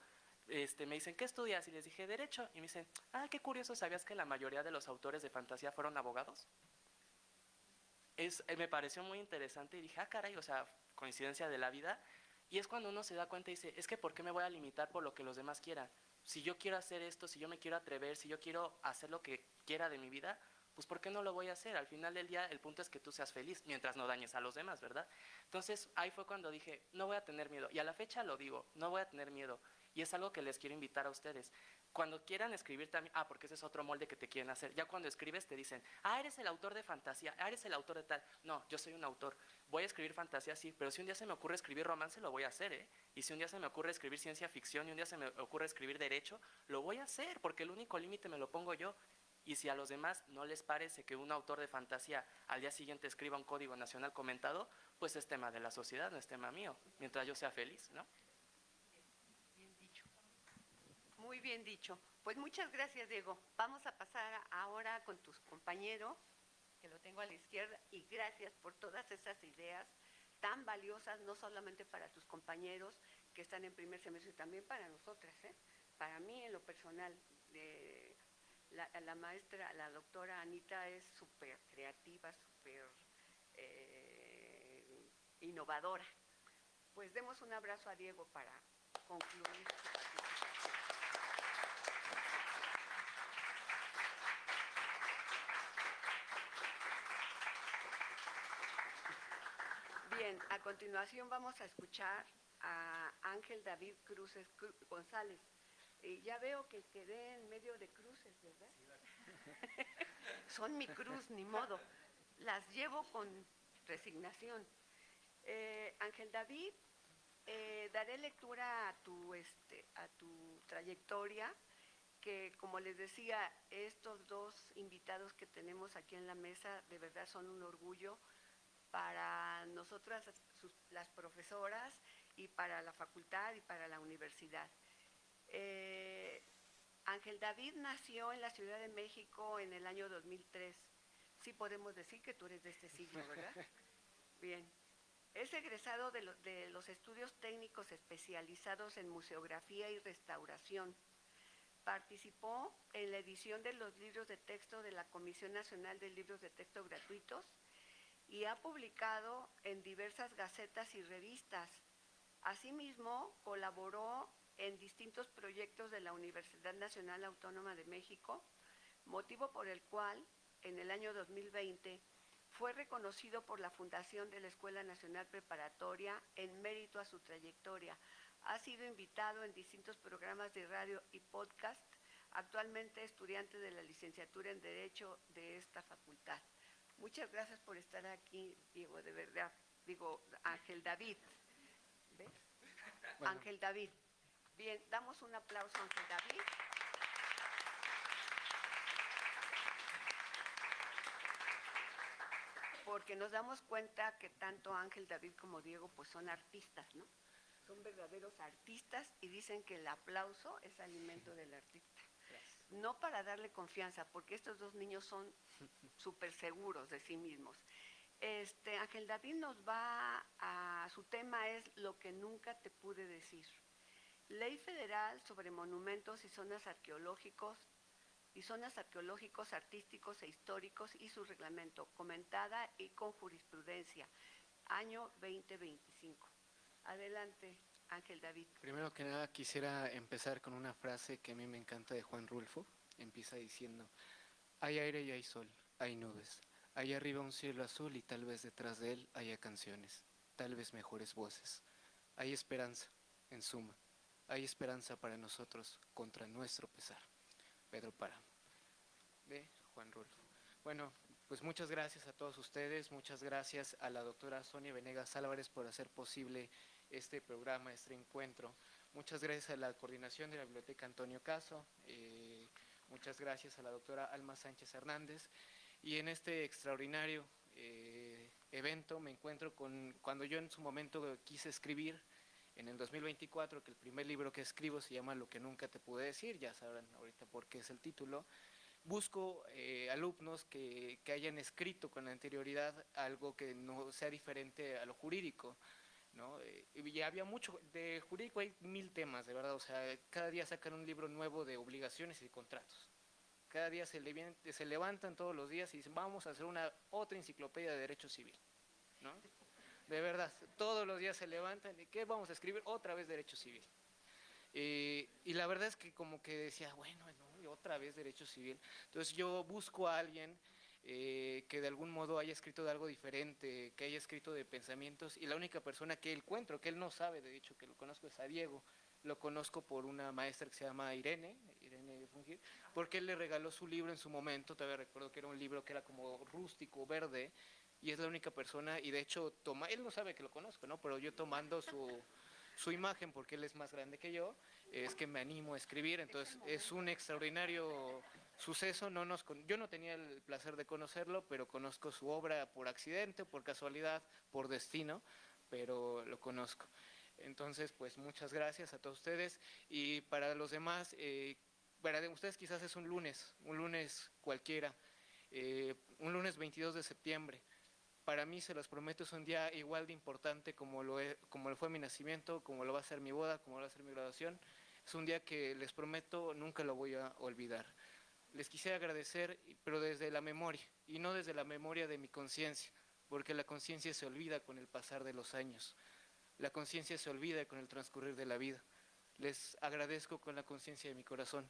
Me dicen, ¿qué estudias? Y les dije, Derecho. Y me dicen, qué curioso, ¿sabías que la mayoría de los autores de fantasía fueron abogados? Me pareció muy interesante y dije, caray, o sea, coincidencia de la vida. Y es cuando uno se da cuenta y dice, es que ¿por qué me voy a limitar por lo que los demás quieran? Si yo quiero hacer esto, si yo me quiero atrever, si yo quiero hacer lo que quiera de mi vida, pues ¿por qué no lo voy a hacer? Al final del día el punto es que tú seas feliz, mientras no dañes a los demás, ¿verdad? Entonces ahí fue cuando dije, no voy a tener miedo. Y a la fecha lo digo, no voy a tener miedo. Y es algo que les quiero invitar a ustedes. Cuando quieran escribir también, porque ese es otro molde que te quieren hacer. Ya cuando escribes te dicen, eres el autor de fantasía, eres el autor de tal. No, yo soy un autor. Voy a escribir fantasía, sí, pero si un día se me ocurre escribir romance, lo voy a hacer, ¿eh? Y si un día se me ocurre escribir ciencia ficción y un día se me ocurre escribir derecho, lo voy a hacer, porque el único límite me lo pongo yo. Y si a los demás no les parece que un autor de fantasía al día siguiente escriba un código nacional comentado, pues es tema de la sociedad, no es tema mío, mientras yo sea feliz, ¿no? Bien dicho. Muy bien dicho. Pues muchas gracias, Diego. Vamos a pasar ahora con tus compañeros, que lo tengo a la izquierda, y gracias por todas esas ideas tan valiosas, no solamente para tus compañeros que están en primer semestre, también para nosotras, ¿eh? Para mí, en lo personal, la maestra, la doctora Anita es súper creativa, súper innovadora. Pues demos un abrazo a Diego para concluir su participación. Bien, a continuación vamos a escuchar a Ángel David Cruces González. Ya veo que quedé en medio de cruces, ¿verdad? Son mi cruz, ni modo. Las llevo con resignación. Ángel David, daré lectura a tu trayectoria, que como les decía, estos dos invitados que tenemos aquí en la mesa de verdad son un orgullo para nosotras, las profesoras, y para la facultad y para la universidad. Ángel David nació en la Ciudad de México en el año 2003. Sí podemos decir que tú eres de este siglo, ¿verdad? Bien. Es egresado de los estudios técnicos especializados en museografía y restauración. Participó en la edición de los libros de texto de la Comisión Nacional de Libros de Texto Gratuitos y ha publicado en diversas gacetas y revistas. Asimismo, colaboró en distintos proyectos de la Universidad Nacional Autónoma de México, motivo por el cual, en el año 2020, fue reconocido por la Fundación de la Escuela Nacional Preparatoria en mérito a su trayectoria. Ha sido invitado en distintos programas de radio y podcast, actualmente estudiante de la licenciatura en Derecho de esta facultad. Muchas gracias por estar aquí, Diego, de verdad. Digo, Ángel David. ¿Ves? Bueno. Ángel David. Bien, damos un aplauso a Ángel David. Porque nos damos cuenta que tanto Ángel David como Diego pues son artistas, ¿no? Son verdaderos artistas y dicen que el aplauso es alimento del artista. Gracias. No para darle confianza, porque estos dos niños son súper seguros de sí mismos. Ángel David su tema es Lo que nunca te pude decir. Ley Federal sobre Monumentos y Zonas Arqueológicos, artísticos e históricos y su reglamento, comentada y con jurisprudencia, año 2025. Adelante, Ángel David. Primero que nada quisiera empezar con una frase que a mí me encanta de Juan Rulfo. Empieza diciendo, hay aire y hay sol, hay nubes, hay arriba un cielo azul y tal vez detrás de él haya canciones, tal vez mejores voces. Hay esperanza, en suma, hay esperanza para nosotros contra nuestro pesar. Pedro Páramo, de Juan Rulfo. Bueno, pues muchas gracias a todos ustedes, muchas gracias a la doctora Sonia Venegas Álvarez por hacer posible este programa, este encuentro. Muchas gracias a la coordinación de la Biblioteca Antonio Caso. Muchas gracias a la doctora Alma Sánchez Hernández. Y en este extraordinario evento me encuentro con, cuando yo en su momento quise escribir, en el 2024, que el primer libro que escribo se llama Lo que nunca te pude decir, ya sabrán ahorita por qué es el título. Busco alumnos que hayan escrito con anterioridad algo que no sea diferente a lo jurídico, ¿no? Y había mucho, de jurídico hay 1000 temas, de verdad, o sea, cada día sacan un libro nuevo de obligaciones y de contratos. Cada día se levantan todos los días y dicen, vamos a hacer otra enciclopedia de derecho civil, ¿no? De verdad, todos los días se levantan y ¿qué vamos a escribir? Otra vez derecho civil. Y la verdad es que como que decía, bueno, ¿no? Y otra vez derecho civil. Entonces yo busco a alguien que de algún modo haya escrito de algo diferente, que haya escrito de pensamientos, y la única persona que encuentro, que él no sabe, de hecho, que lo conozco, es a Diego. Lo conozco por una maestra que se llama Irene Fungir, porque él le regaló su libro en su momento. Todavía recuerdo que era un libro que era como rústico, verde, y es la única persona, y de hecho, él no sabe que lo conozco, ¿no? Pero yo tomando su imagen, porque él es más grande que yo, es que me animo a escribir. Entonces es un extraordinario suceso. Yo no tenía el placer de conocerlo, pero conozco su obra por accidente, por casualidad, por destino, pero lo conozco. Entonces, pues muchas gracias a todos ustedes, y para los demás, para ustedes quizás es un lunes cualquiera, un lunes 22 de septiembre. Para mí, se los prometo, es un día igual de importante como lo fue mi nacimiento, como lo va a ser mi boda, como lo va a ser mi graduación. Es un día que les prometo nunca lo voy a olvidar. Les quisiera agradecer, pero desde la memoria, y no desde la memoria de mi conciencia, porque la conciencia se olvida con el pasar de los años. La conciencia se olvida con el transcurrir de la vida. Les agradezco con la conciencia de mi corazón.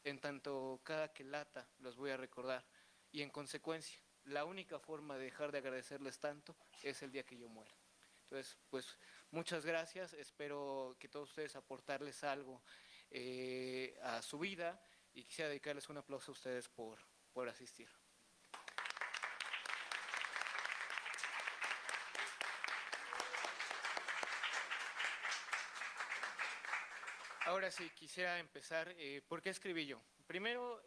En tanto cada que lata los voy a recordar, y en consecuencia la única forma de dejar de agradecerles tanto es el día que yo muera. Entonces, pues muchas gracias, espero que todos ustedes aportarles algo a su vida, y quisiera dedicarles un aplauso a ustedes por asistir. Ahora sí, quisiera empezar, ¿por qué escribí yo? Primero,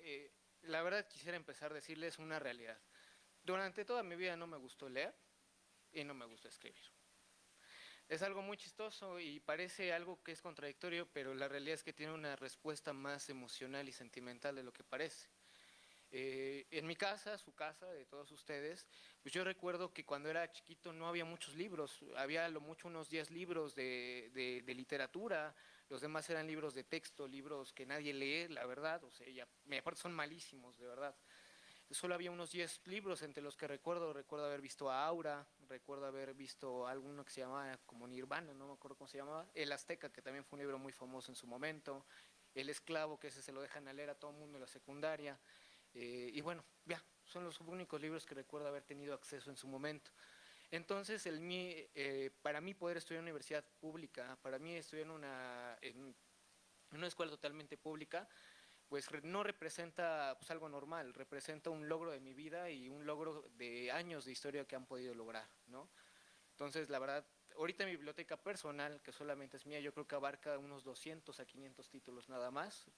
la verdad quisiera empezar a decirles una realidad. Durante toda mi vida no me gustó leer y no me gustó escribir. Es algo muy chistoso y parece algo que es contradictorio, pero la realidad es que tiene una respuesta más emocional y sentimental de lo que parece. En mi casa, su casa, de todos ustedes, pues yo recuerdo que cuando era chiquito no había muchos libros, había a lo mucho unos 10 libros de literatura, los demás eran libros de texto, libros que nadie lee, la verdad, o sea, aparte son malísimos, de verdad. Solo había unos 10 libros entre los que recuerdo haber visto a Aura, recuerdo haber visto alguno que se llamaba como Nirvana, no me acuerdo cómo se llamaba, El Azteca, que también fue un libro muy famoso en su momento, El Esclavo, que ese se lo dejan a leer a todo el mundo en la secundaria, y bueno, ya, son los únicos libros que recuerdo haber tenido acceso en su momento. Entonces, para mí poder estudiar en una universidad pública, para mí estudiar en una escuela totalmente pública, pues no representa pues algo normal, representa un logro de mi vida y un logro de años de historia que han podido lograr, ¿no? Entonces, la verdad, ahorita mi biblioteca personal, que solamente es mía, yo creo que abarca unos 200 a 500 títulos nada más,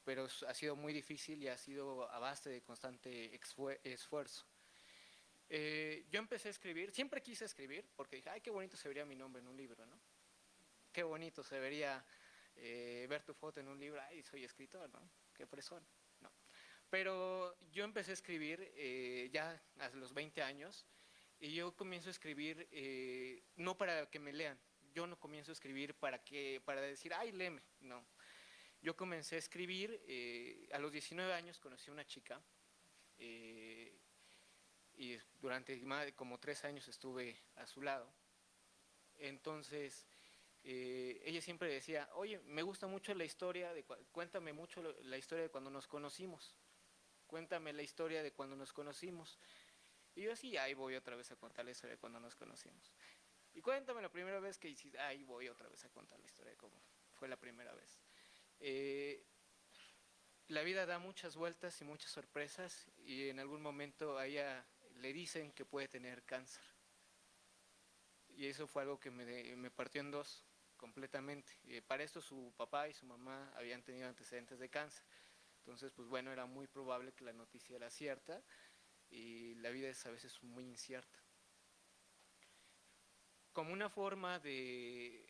pero ha sido muy difícil y ha sido a base de constante esfuerzo. Yo empecé a escribir, siempre quise escribir, porque dije, ay, qué bonito se vería mi nombre en un libro, ¿no? Qué bonito se vería ver tu foto en un libro, ay, soy escritor, ¿no? Qué fresón, ¿no? Pero yo empecé a escribir ya a los 20 años, y yo comienzo a escribir no para que me lean, yo no comienzo a escribir para decir, ay, léeme, no. Yo comencé a escribir, a los 19 años conocí a una chica, y durante como 3 años estuve a su lado. Entonces, ella siempre decía, oye, me gusta mucho la historia, cuéntame mucho la historia de cuando nos conocimos, cuéntame la historia de cuando nos conocimos. Y yo así, ahí voy otra vez a contar la historia de cuando nos conocimos. Y cuéntame la primera vez que hiciste, ahí voy otra vez a contar la historia de cómo fue la primera vez. La vida da muchas vueltas y muchas sorpresas, y en algún momento a ella le dicen que puede tener cáncer. Y eso fue algo que me partió en dos completamente. Para esto su papá y su mamá habían tenido antecedentes de cáncer. Entonces, pues bueno, era muy probable que la noticia era cierta y la vida es a veces muy incierta. Como una forma de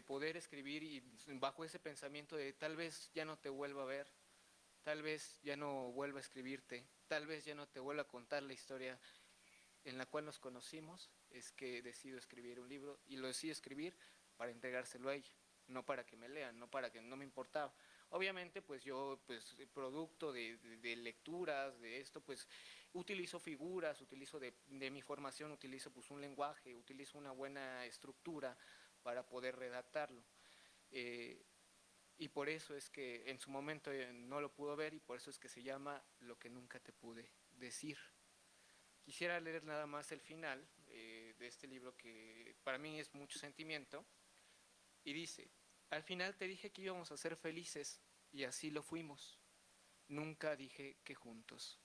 poder escribir y bajo ese pensamiento de tal vez ya no te vuelva a ver, tal vez ya no vuelva a escribirte, tal vez ya no te vuelva a contar la historia en la cual nos conocimos, es que decido escribir un libro y lo decido escribir para entregárselo a ella, no para que me lean, no para que no me importaba. Obviamente, pues yo, pues producto de lecturas, de esto, pues utilizo figuras, utilizo de mi formación, utilizo pues un lenguaje, utilizo una buena estructura para poder redactarlo. Y por eso es que en su momento no lo pudo ver y por eso es que se llama Lo que nunca te pude decir. Quisiera leer nada más el final de este libro que para mí es mucho sentimiento y dice: al final te dije que íbamos a ser felices y así lo fuimos. Nunca dije que juntos.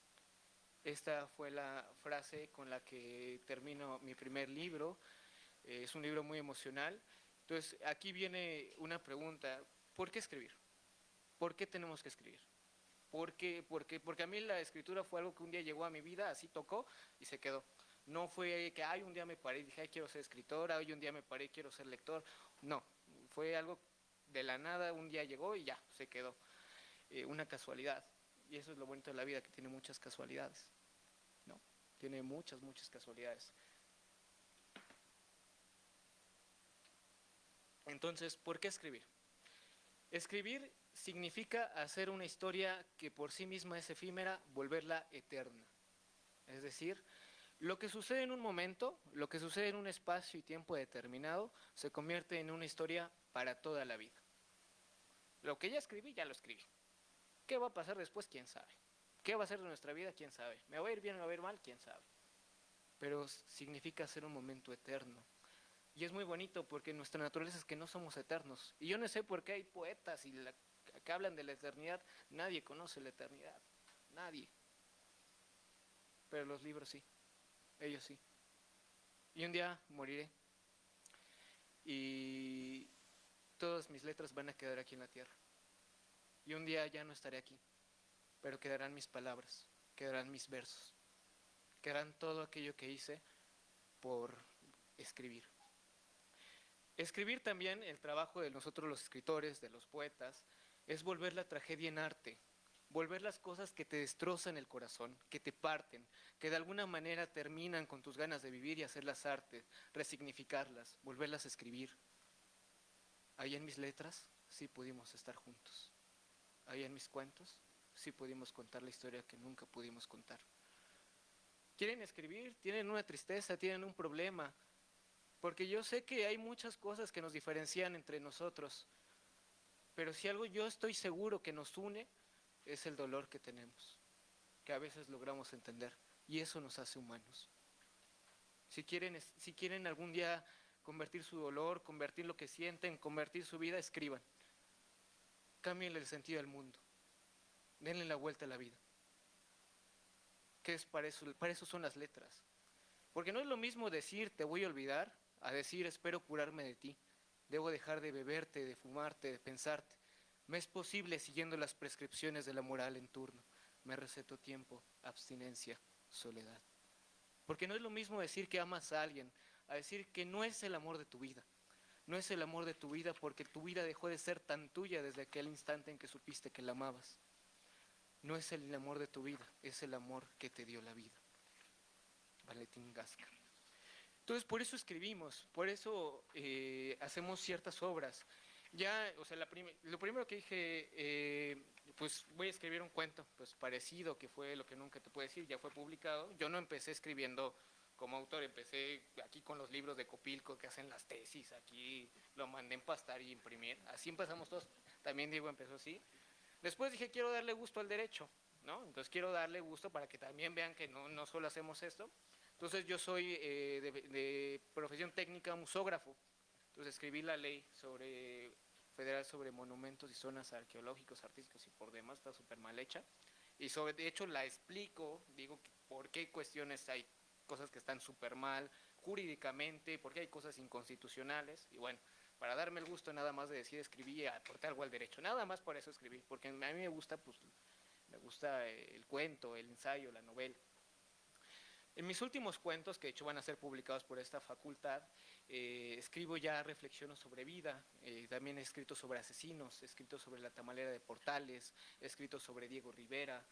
Esta fue la frase con la que termino mi primer libro. Es un libro muy emocional. Entonces, aquí viene una pregunta: ¿por qué escribir? ¿Por qué tenemos que escribir? ¿Por qué? Porque a mí la escritura fue algo que un día llegó a mi vida, así tocó y se quedó. No fue que un día me paré y dije, quiero ser escritor, un día me paré y quiero ser lector. No, fue algo de la nada, un día llegó y ya, se quedó. Una casualidad. Y eso es lo bonito de la vida, que tiene muchas casualidades, ¿no? Tiene muchas, muchas casualidades. Entonces, ¿por qué escribir? Escribir significa hacer una historia que por sí misma es efímera, volverla eterna. Es decir, lo que sucede en un momento, lo que sucede en un espacio y tiempo determinado, se convierte en una historia para toda la vida. Lo que ya escribí, ya lo escribí. ¿Qué va a pasar después? ¿Quién sabe? ¿Qué va a ser de nuestra vida? ¿Quién sabe? ¿Me va a ir bien o me va a ir mal? ¿Quién sabe? Pero significa ser un momento eterno. Y es muy bonito porque nuestra naturaleza es que no somos eternos. Y yo no sé por qué hay poetas que hablan de la eternidad. Nadie conoce la eternidad. Nadie. Pero los libros sí. Ellos sí. Y un día moriré. Y todas mis letras van a quedar aquí en la tierra. Y un día ya no estaré aquí. Pero quedarán mis palabras. Quedarán mis versos. Quedarán todo aquello que hice por escribir. Escribir también, el trabajo de nosotros los escritores, de los poetas, es volver la tragedia en arte, volver las cosas que te destrozan el corazón, que te parten, que de alguna manera terminan con tus ganas de vivir y hacerlas arte, resignificarlas, volverlas a escribir. Ahí en mis letras sí pudimos estar juntos. Ahí en mis cuentos sí pudimos contar la historia que nunca pudimos contar. ¿Quieren escribir? ¿Tienen una tristeza? ¿Tienen un problema? Porque yo sé que hay muchas cosas que nos diferencian entre nosotros, pero si algo yo estoy seguro que nos une, es el dolor que tenemos, que a veces logramos entender, y eso nos hace humanos. Si quieren algún día convertir su dolor, convertir lo que sienten, convertir su vida, escriban. Cámbienle el sentido del mundo. Denle la vuelta a la vida. ¿Qué es para eso? Para eso son las letras. Porque no es lo mismo decir te voy a olvidar a decir espero curarme de ti. Debo dejar de beberte, de fumarte, de pensarte. Me es posible siguiendo las prescripciones de la moral en turno. Me receto tiempo, abstinencia, soledad. Porque no es lo mismo decir que amas a alguien a decir que no es el amor de tu vida. No es el amor de tu vida porque tu vida dejó de ser tan tuya desde aquel instante en que supiste que la amabas. No es el amor de tu vida, es el amor que te dio la vida. Valentín Gasca. Entonces, por eso escribimos, por eso hacemos ciertas obras. Ya, o sea, lo primero que dije, pues voy a escribir un cuento, pues parecido, que fue Lo que nunca te puedo decir, ya fue publicado. Yo no empecé escribiendo como autor, empecé aquí con los libros de Copilco que hacen las tesis, aquí lo mandé empastar y imprimir. Así empezamos todos, también Diego empezó así. Después dije, quiero darle gusto al derecho, ¿no? Entonces quiero darle gusto para que también vean que no solo hacemos esto. Entonces yo soy de profesión técnica musógrafo. Entonces escribí la ley federal sobre monumentos y zonas arqueológicos, artísticos y por demás, está súper mal hecha. Y de hecho la explico, digo por qué cuestiones hay cosas que están súper mal jurídicamente, por qué hay cosas inconstitucionales. Y bueno, para darme el gusto nada más de decir escribí y aportar algo al derecho, nada más por eso escribí, porque a mí me gusta, pues, me gusta el cuento, el ensayo, la novela. En mis últimos cuentos, que de hecho van a ser publicados por esta facultad, escribo ya reflexiones sobre vida, también he escrito sobre asesinos, he escrito sobre la tamalera de Portales, he escrito sobre Diego Rivera,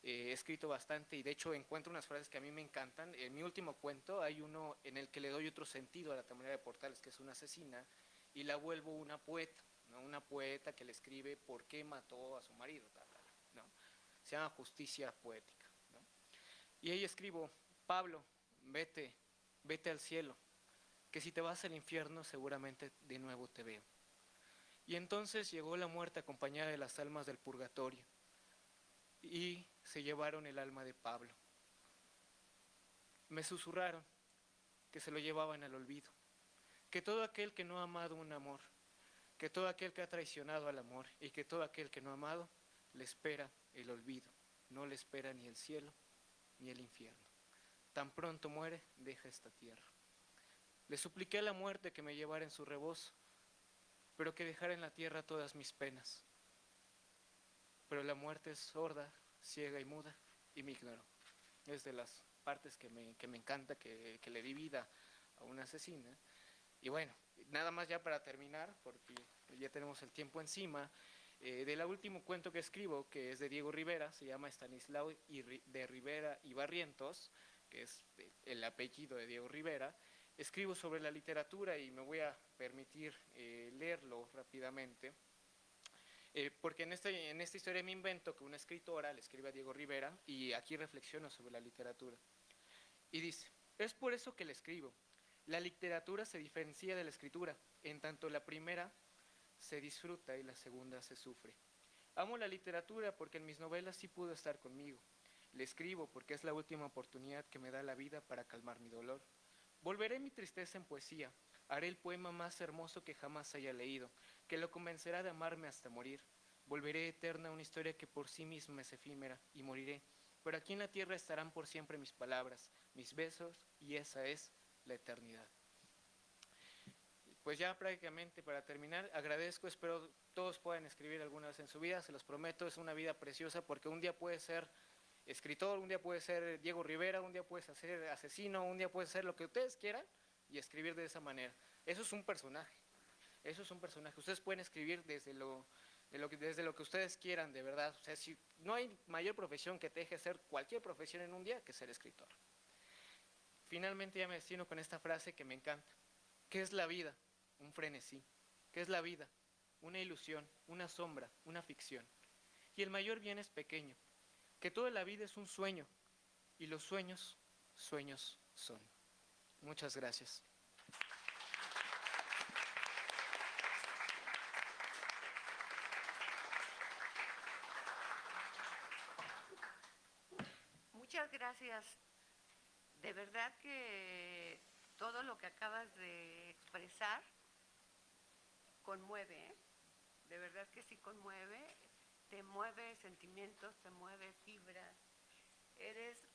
he escrito bastante y de hecho encuentro unas frases que a mí me encantan. En mi último cuento hay uno en el que le doy otro sentido a la tamalera de Portales, que es una asesina, y la vuelvo una poeta, ¿no? Una poeta que le escribe por qué mató a su marido, ¿no? Se llama Justicia Poética, ¿no? Y ahí escribo: Pablo, vete al cielo, que si te vas al infierno seguramente de nuevo te veo. Y entonces llegó la muerte acompañada de las almas del purgatorio y se llevaron el alma de Pablo. Me susurraron que se lo llevaban al olvido, que todo aquel que no ha amado un amor, que todo aquel que ha traicionado al amor y que todo aquel que no ha amado le espera el olvido, no le espera ni el cielo ni el infierno. Tan pronto muere, deja esta tierra. Le supliqué a la muerte que me llevara en su rebozo, pero que dejara en la tierra todas mis penas. Pero la muerte es sorda, ciega y muda, y me ignoró. Es de las partes que me encanta, que le di vida a una asesina. Y bueno, nada más ya para terminar, porque ya tenemos el tiempo encima, del último cuento que escribo, que es de Diego Rivera, se llama Estanislao de Rivera y Barrientos, que es el apellido de Diego Rivera. Escribo sobre la literatura y me voy a permitir leerlo rápidamente, porque en esta historia me invento que una escritora le escribe a Diego Rivera y aquí reflexiono sobre la literatura. Y dice: es por eso que le escribo. La literatura se diferencia de la escritura, en tanto la primera se disfruta y la segunda se sufre. Amo la literatura porque en mis novelas sí pudo estar conmigo. Le escribo porque es la última oportunidad que me da la vida para calmar mi dolor. Volveré mi tristeza en poesía, haré el poema más hermoso que jamás haya leído, que lo convencerá de amarme hasta morir. Volveré eterna una historia que por sí misma es efímera y moriré, pero aquí en la tierra estarán por siempre mis palabras, mis besos, y esa es la eternidad. Pues ya prácticamente para terminar, agradezco, espero todos puedan escribir alguna vez en su vida, se los prometo, es una vida preciosa porque un día puede ser escritor, un día puede ser Diego Rivera, un día puedes ser asesino, un día puede ser lo que ustedes quieran y escribir de esa manera. Eso es un personaje, eso es un personaje. Ustedes pueden escribir desde lo que ustedes quieran, de verdad. O sea, si no hay mayor profesión que te deje ser cualquier profesión en un día que ser escritor. Finalmente ya me destino con esta frase que me encanta. ¿Qué es la vida? Un frenesí. ¿Qué es la vida? Una ilusión, una sombra, una ficción. Y el mayor bien es pequeño. Que toda la vida es un sueño y los sueños, sueños son. Muchas gracias. Muchas gracias. De verdad que todo lo que acabas de expresar conmueve, ¿eh? De verdad que sí conmueve, te mueve sentimientos, te mueve fibras. Eres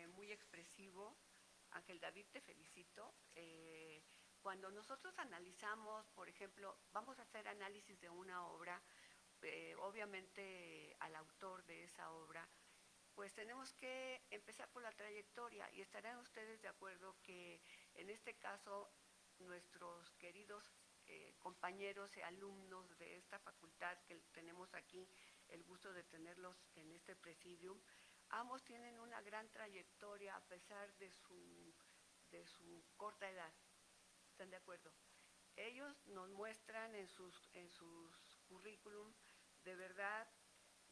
muy expresivo. Ángel David, te felicito. Cuando nosotros analizamos, por ejemplo, vamos a hacer análisis de una obra, obviamente al autor de esa obra, pues tenemos que empezar por la trayectoria y estarán ustedes de acuerdo que en este caso nuestros queridos compañeros y alumnos de esta facultad que tenemos aquí, el gusto de tenerlos en este presidium, ambos tienen una gran trayectoria a pesar de su corta edad. ¿Están de acuerdo? Ellos nos muestran en sus currículum de verdad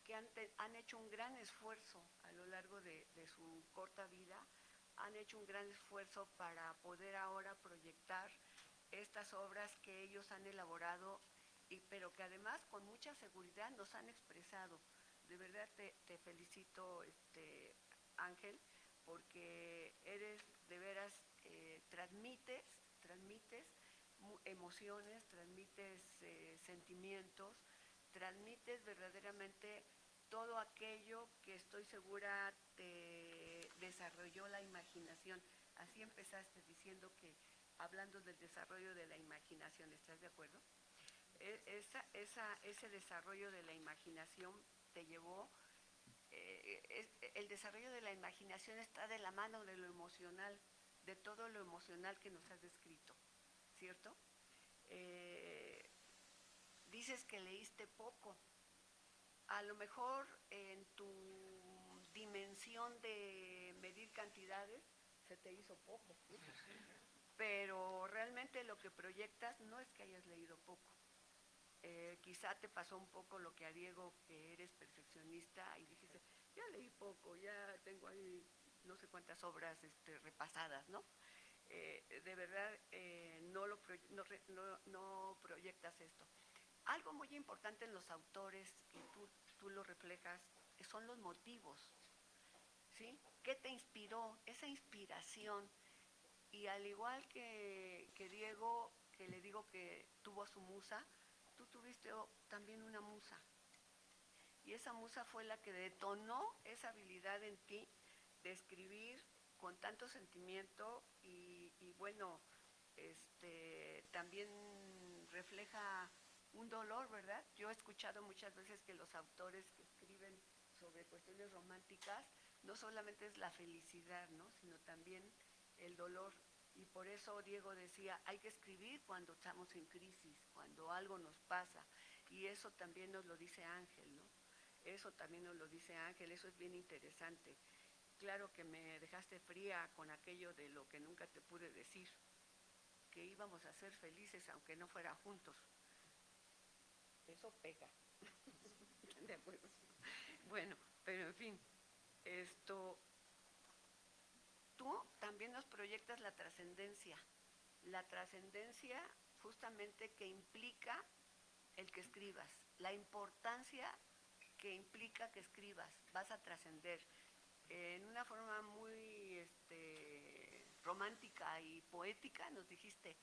que han hecho un gran esfuerzo a lo largo de su corta vida, han hecho un gran esfuerzo para poder ahora proyectar estas obras que ellos han elaborado, pero que además con mucha seguridad nos han expresado. De verdad te felicito, Ángel, porque eres de veras, transmites emociones, transmites sentimientos, transmites verdaderamente todo aquello que estoy segura te desarrolló la imaginación. Así empezaste diciendo que hablando del desarrollo de la imaginación, ¿estás de acuerdo? Ese desarrollo de la imaginación te llevó, el desarrollo de la imaginación está de la mano de lo emocional, de todo lo emocional que nos has descrito, ¿cierto? Dices que leíste poco. A lo mejor en tu dimensión de medir cantidades se te hizo poco, ¿no? Pero realmente lo que proyectas no es que hayas leído poco. Quizá te pasó un poco lo que a Diego, que eres perfeccionista y dijiste, ya leí poco, ya tengo ahí no sé cuántas obras repasadas, ¿no? De verdad no proyectas esto. Algo muy importante en los autores, y tú lo reflejas, son los motivos, ¿sí? ¿Qué te inspiró? Esa inspiración. Y al igual que Diego, que le digo que tuvo a su musa, tú tuviste también una musa. Y esa musa fue la que detonó esa habilidad en ti de escribir con tanto sentimiento y bueno, también refleja un dolor, ¿verdad? Yo he escuchado muchas veces que los autores que escriben sobre cuestiones románticas no solamente es la felicidad, ¿no? Sino también el dolor. Y por eso Diego decía, hay que escribir cuando estamos en crisis, cuando algo nos pasa. Y eso también nos lo dice Ángel, ¿no? Eso también nos lo dice Ángel, eso es bien interesante. Claro que me dejaste fría con aquello de lo que nunca te pude decir, que íbamos a ser felices aunque no fuera juntos. Eso pega. ¿De acuerdo? Bueno, pero en fin, tú también nos proyectas la trascendencia justamente que implica el que escribas, la importancia que implica que escribas, vas a trascender. En una forma muy romántica y poética nos dijiste,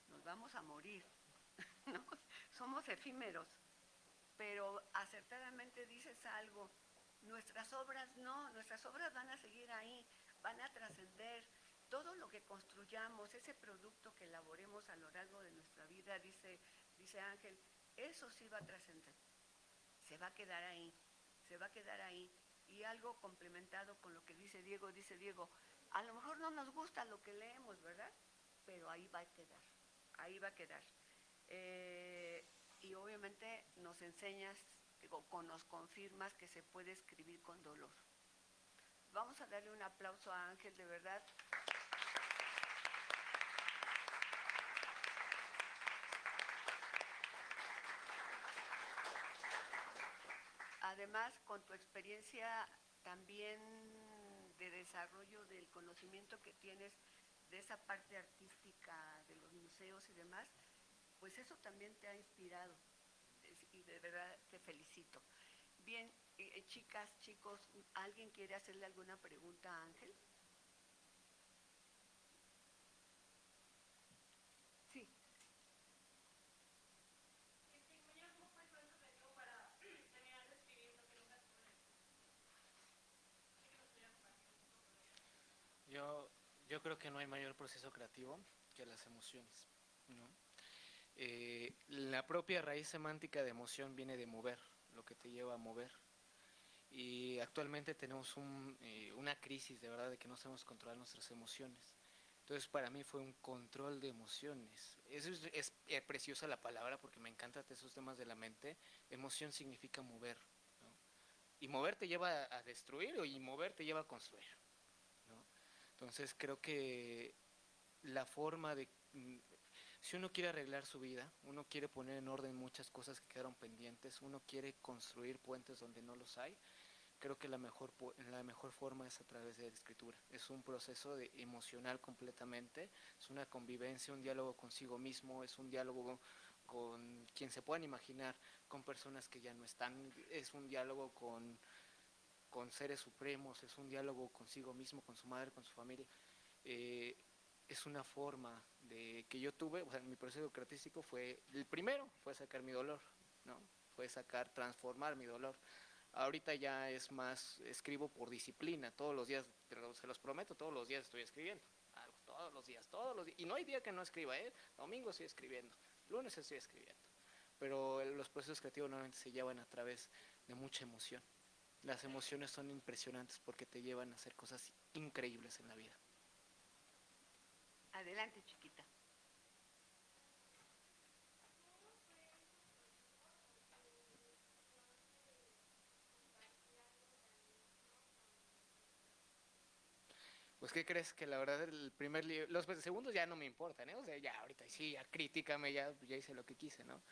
nos vamos a morir, ¿no? Somos efímeros, pero acertadamente dices algo, nuestras obras no, nuestras obras van a seguir ahí, van a trascender. Todo lo que construyamos, ese producto que elaboremos a lo largo de nuestra vida, dice Ángel, eso sí va a trascender, se va a quedar ahí, se va a quedar ahí. Y algo complementado con lo que dice Diego, a lo mejor no nos gusta lo que leemos, ¿verdad? Pero ahí va a quedar, ahí va a quedar. Y obviamente nos enseñas, nos confirmas que se puede escribir con dolor. Vamos a darle un aplauso a Ángel, de verdad. Además, con tu experiencia también de desarrollo del conocimiento que tienes de esa parte artística de los museos y demás, pues eso también te ha inspirado y de verdad te felicito. Bien, chicas, chicos, ¿alguien quiere hacerle alguna pregunta a Ángel? Sí. Yo creo que no hay mayor proceso creativo que las emociones, ¿no? La propia raíz semántica de emoción viene de mover, lo que te lleva a mover. Y actualmente tenemos una crisis de verdad de que no sabemos controlar nuestras emociones. Entonces para mí fue un control de emociones. Es preciosa la palabra porque me encantan esos temas de la mente. Emoción significa mover, ¿no? Y mover te lleva a destruir y mover te lleva a construir, ¿no? Entonces creo que la forma de... Si uno quiere arreglar su vida, uno quiere poner en orden muchas cosas que quedaron pendientes, uno quiere construir puentes donde no los hay, creo que la mejor forma es a través de la escritura. Es un proceso emocional completamente, es una convivencia, un diálogo consigo mismo, es un diálogo con quien se puedan imaginar, con personas que ya no están, es un diálogo con seres supremos, es un diálogo consigo mismo, con su madre, con su familia. Es una forma de que yo tuve, o sea, mi proceso creatístico el primero fue sacar mi dolor, ¿no? Fue transformar mi dolor. Ahorita ya es más, escribo por disciplina, todos los días, se los prometo, todos los días estoy escribiendo algo. todos los días. Y no hay día que no escriba, ¿eh? Domingo estoy escribiendo, lunes estoy escribiendo. Pero los procesos creativos normalmente se llevan a través de mucha emoción. Las emociones son impresionantes porque te llevan a hacer cosas increíbles en la vida. Adelante, chiquita. Pues, ¿qué crees? Que la verdad el primer libro, los segundos ya no me importan, ¿eh? O sea, ya ahorita sí, ya críticame, ya hice lo que quise, ¿no?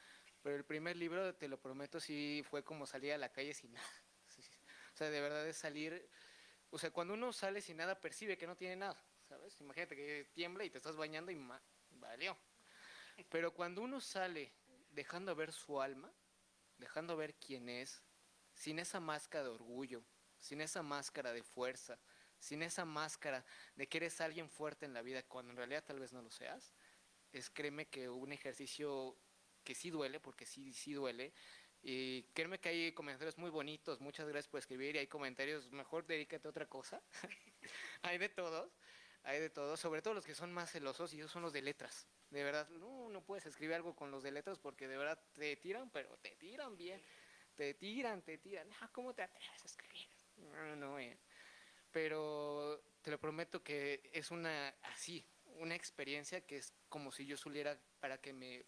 Pero el primer libro, te lo prometo, sí fue como salir a la calle sin nada. Sí, sí. O sea, de verdad es salir, o sea, cuando uno sale sin nada, percibe que no tiene nada, ¿sabes? Imagínate que tiembla y te estás bañando y valió. Pero cuando uno sale dejando ver su alma, dejando ver quién es, sin esa máscara de orgullo, sin esa máscara de fuerza, sin esa máscara de que eres alguien fuerte en la vida, cuando en realidad tal vez no lo seas, créeme que un ejercicio que sí duele, porque sí duele, y créeme que hay comentarios muy bonitos, muchas gracias por escribir, y hay comentarios, mejor dedícate a otra cosa, hay de todos, sobre todo los que son más celosos, y esos son los de letras, de verdad, no puedes escribir algo con los de letras porque de verdad te tiran, pero te tiran bien, te tiran, ¿cómo te atreves a escribir? No, pero te lo prometo que es una experiencia que es como si yo saliera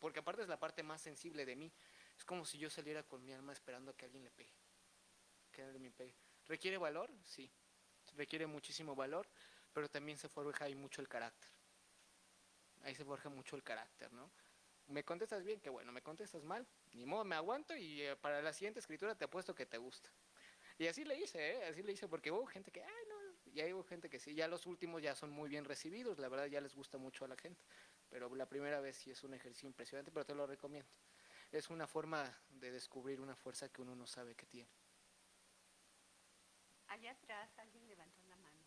porque aparte es la parte más sensible de mí, es como si yo saliera con mi alma esperando a que alguien le pegue, que alguien me pegue. ¿Requiere valor? Sí, requiere muchísimo valor, pero también se forja ahí mucho el carácter, ahí se forja mucho el carácter, ¿no? Me contestas bien, qué bueno, me contestas mal, ni modo, me aguanto y para la siguiente escritura te apuesto que te gusta. Y así le hice, así le hice, porque hubo gente que, ay, no, ya hubo gente que sí, ya los últimos ya son muy bien recibidos, la verdad ya les gusta mucho a la gente, pero la primera vez sí es un ejercicio impresionante, pero te lo recomiendo. Es una forma de descubrir una fuerza que uno no sabe que tiene. Allá atrás alguien levantó la mano.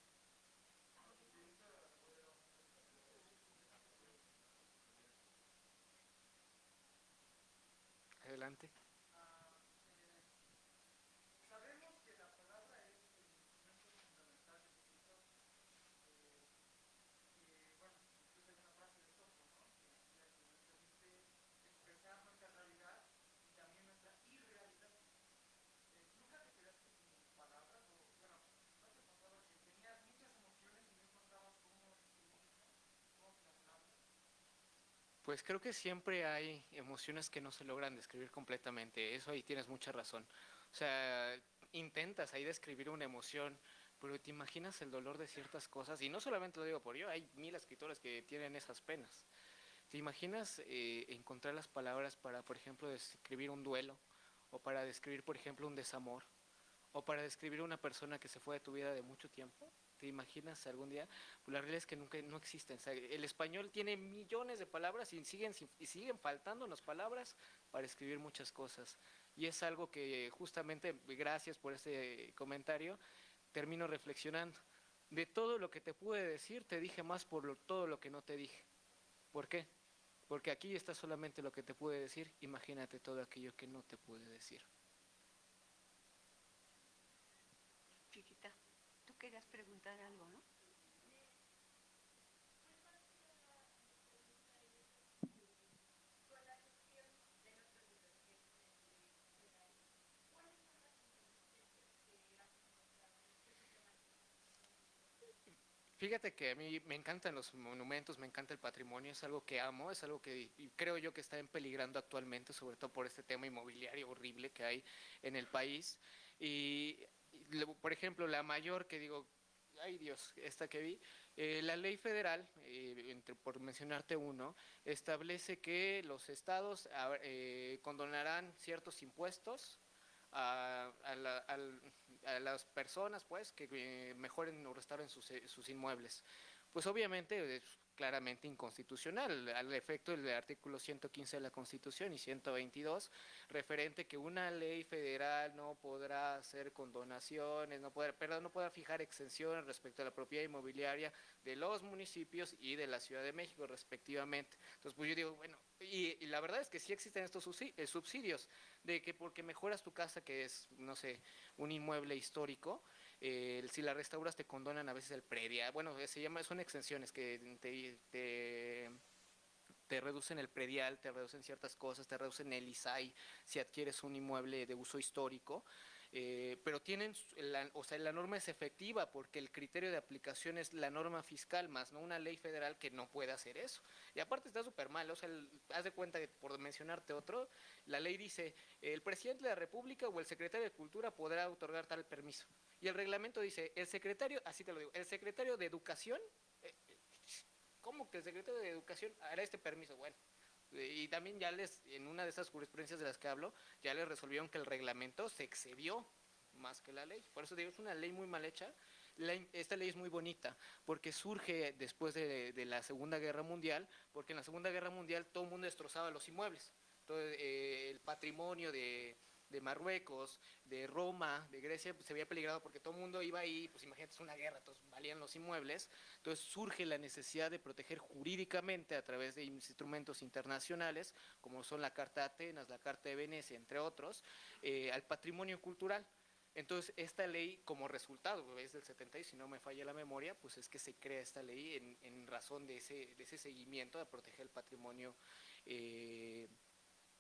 Adelante. Pues creo que siempre hay emociones que no se logran describir completamente, eso ahí tienes mucha razón. O sea, intentas ahí describir una emoción, pero te imaginas el dolor de ciertas cosas, y no solamente lo digo por yo, hay 1000 escritores que tienen esas penas. ¿Te imaginas encontrar las palabras para, por ejemplo, describir un duelo, o para describir, por ejemplo, un desamor, o para describir una persona que se fue de tu vida de mucho tiempo? ¿Te imaginas algún día? Pues la realidad es que nunca no existen. O sea, el español tiene millones de palabras y siguen faltándonos palabras para escribir muchas cosas. Y es algo que justamente, gracias por este comentario, termino reflexionando. De todo lo que te pude decir, te dije más por todo lo que no te dije. ¿Por qué? Porque aquí está solamente lo que te pude decir, imagínate todo aquello que no te pude decir. Chiquita, tú querías preguntar algo, ¿no? Fíjate que a mí me encantan los monumentos, me encanta el patrimonio, es algo que amo, es algo que creo yo que está en peligrando actualmente, sobre todo por este tema inmobiliario horrible que hay en el país. Y por ejemplo, la mayor que digo, ay Dios, esta que vi, la ley federal, por mencionarte uno, establece que los estados condonarán ciertos impuestos a las personas pues que mejoren o restauren sus inmuebles. Pues obviamente es claramente inconstitucional, al efecto del artículo 115 de la Constitución y 122, referente que una ley federal no podrá hacer condonaciones, no podrá fijar exenciones respecto a la propiedad inmobiliaria de los municipios y de la Ciudad de México respectivamente. Entonces pues yo digo, bueno, y la verdad es que sí existen estos subsidios, de que porque mejoras tu casa, que es, no sé, un inmueble histórico, si la restauras te condonan a veces el predial, bueno, son exenciones que te reducen el predial, te reducen ciertas cosas, te reducen el ISAI si adquieres un inmueble de uso histórico, pero la norma es efectiva porque el criterio de aplicación es la norma fiscal más no una ley federal que no puede hacer eso. Y aparte está súper mal, o sea, haz de cuenta que, por mencionarte otro, la ley dice, el presidente de la República o el secretario de Cultura podrá otorgar tal permiso. Y el reglamento dice, el secretario, así te lo digo, el secretario de Educación, ¿cómo que el secretario de Educación hará este permiso? Bueno, y también en una de esas jurisprudencias de las que hablo, ya les resolvieron que el reglamento se excedió más que la ley. Por eso digo, es una ley muy mal hecha. Esta ley es muy bonita porque surge después de la Segunda Guerra Mundial, porque en la Segunda Guerra Mundial todo el mundo destrozaba los inmuebles. Entonces, el patrimonio de Marruecos, de Roma, de Grecia, pues se había peligrado porque todo el mundo iba ahí, pues imagínate, es una guerra, entonces valían los inmuebles. Entonces surge la necesidad de proteger jurídicamente a través de instrumentos internacionales, como son la Carta de Atenas, la Carta de Venecia, entre otros, al patrimonio cultural. Entonces, esta ley, como resultado, es del 70 y si no me falla la memoria, pues es que se crea esta ley en razón de ese seguimiento de proteger el patrimonio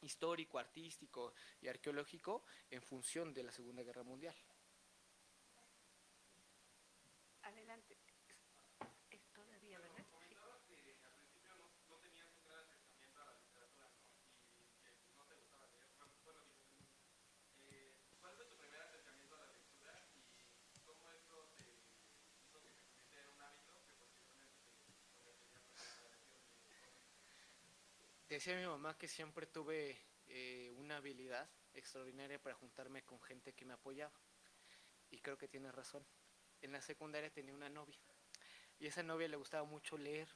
histórico, artístico y arqueológico en función de la Segunda Guerra Mundial. Adelante. Es todavía, ¿verdad? Sí. Decía mi mamá que siempre tuve una habilidad extraordinaria para juntarme con gente que me apoyaba. Y creo que tiene razón. En la secundaria tenía una novia. Y a esa novia le gustaba mucho leer.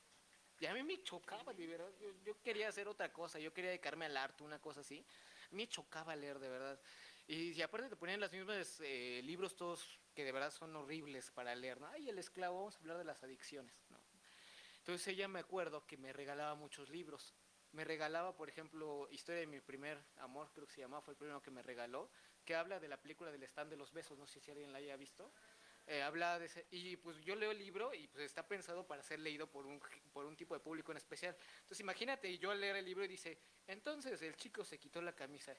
Y a mí me chocaba, de verdad. Yo quería hacer otra cosa. Yo quería dedicarme al arte, una cosa así. Me chocaba leer, de verdad. Y aparte te ponían los mismos libros todos que de verdad son horribles para leer, ¿no? Ay, el esclavo, vamos a hablar de las adicciones, ¿no? Entonces ella, me acuerdo que me regalaba muchos libros. Me regalaba, por ejemplo, Historia de mi primer amor, creo que se llamaba, fue el primero que me regaló, que habla de la película del Stand de los Besos, no sé si alguien la haya visto. Habla de ese, y pues yo leo el libro y pues está pensado para ser leído por un tipo de público en especial. Entonces imagínate, yo al leer el libro y dice, entonces el chico se quitó la camisa.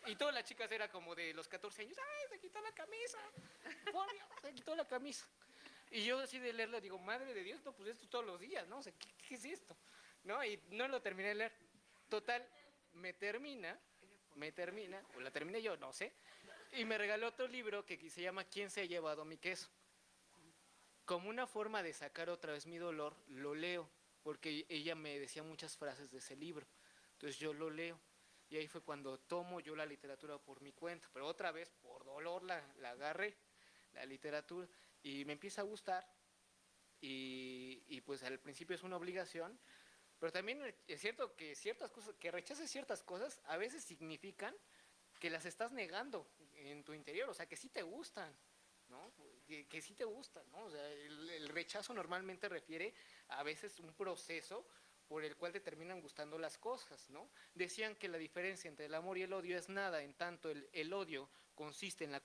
Y todas las chicas era como de los 14 años, ¡ay, se quitó la camisa! ¡Por Dios, se quitó la camisa! Y yo así de leerlo digo, madre de Dios, no, pues esto todos los días, ¿no? O sea, ¿qué es esto? ¿No? Y no lo terminé de leer. Total, me termina, o la terminé yo, no sé, y me regaló otro libro que se llama ¿Quién se ha llevado mi queso? Como una forma de sacar otra vez mi dolor, lo leo, porque ella me decía muchas frases de ese libro. Entonces yo lo leo, y ahí fue cuando tomo yo la literatura por mi cuenta, pero otra vez por dolor la agarré, la literatura, y me empieza a gustar, y pues al principio es una obligación, pero también es cierto que ciertas cosas, que rechaces ciertas cosas, a veces significan que las estás negando en tu interior, o sea, que sí te gustan, ¿no? Que sí te gustan, ¿no? O sea, el rechazo normalmente refiere a veces un proceso por el cual te terminan gustando las cosas, ¿no? Decían que la diferencia entre el amor y el odio es nada, en tanto el odio consiste en la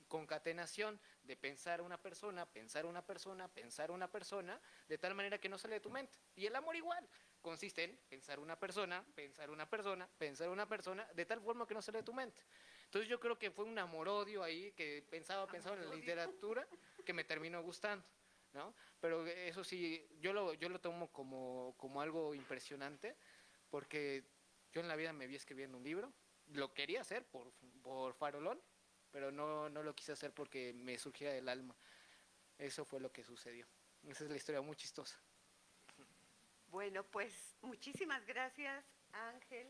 concatenación de pensar una persona, pensar una persona, pensar una persona, de tal manera que no sale de tu mente. Y el amor igual, consiste en pensar una persona, pensar una persona, pensar una persona, de tal forma que no sale de tu mente. Entonces yo creo que fue un amor-odio ahí, que pensaba en la literatura, que me terminó gustando, ¿no? Pero eso sí, yo lo tomo como algo impresionante, porque yo en la vida me vi escribiendo un libro, lo quería hacer por farolón, pero no lo quise hacer porque me surgía del alma. Eso fue lo que sucedió. Esa es la historia muy chistosa. Bueno, pues muchísimas gracias, Ángel,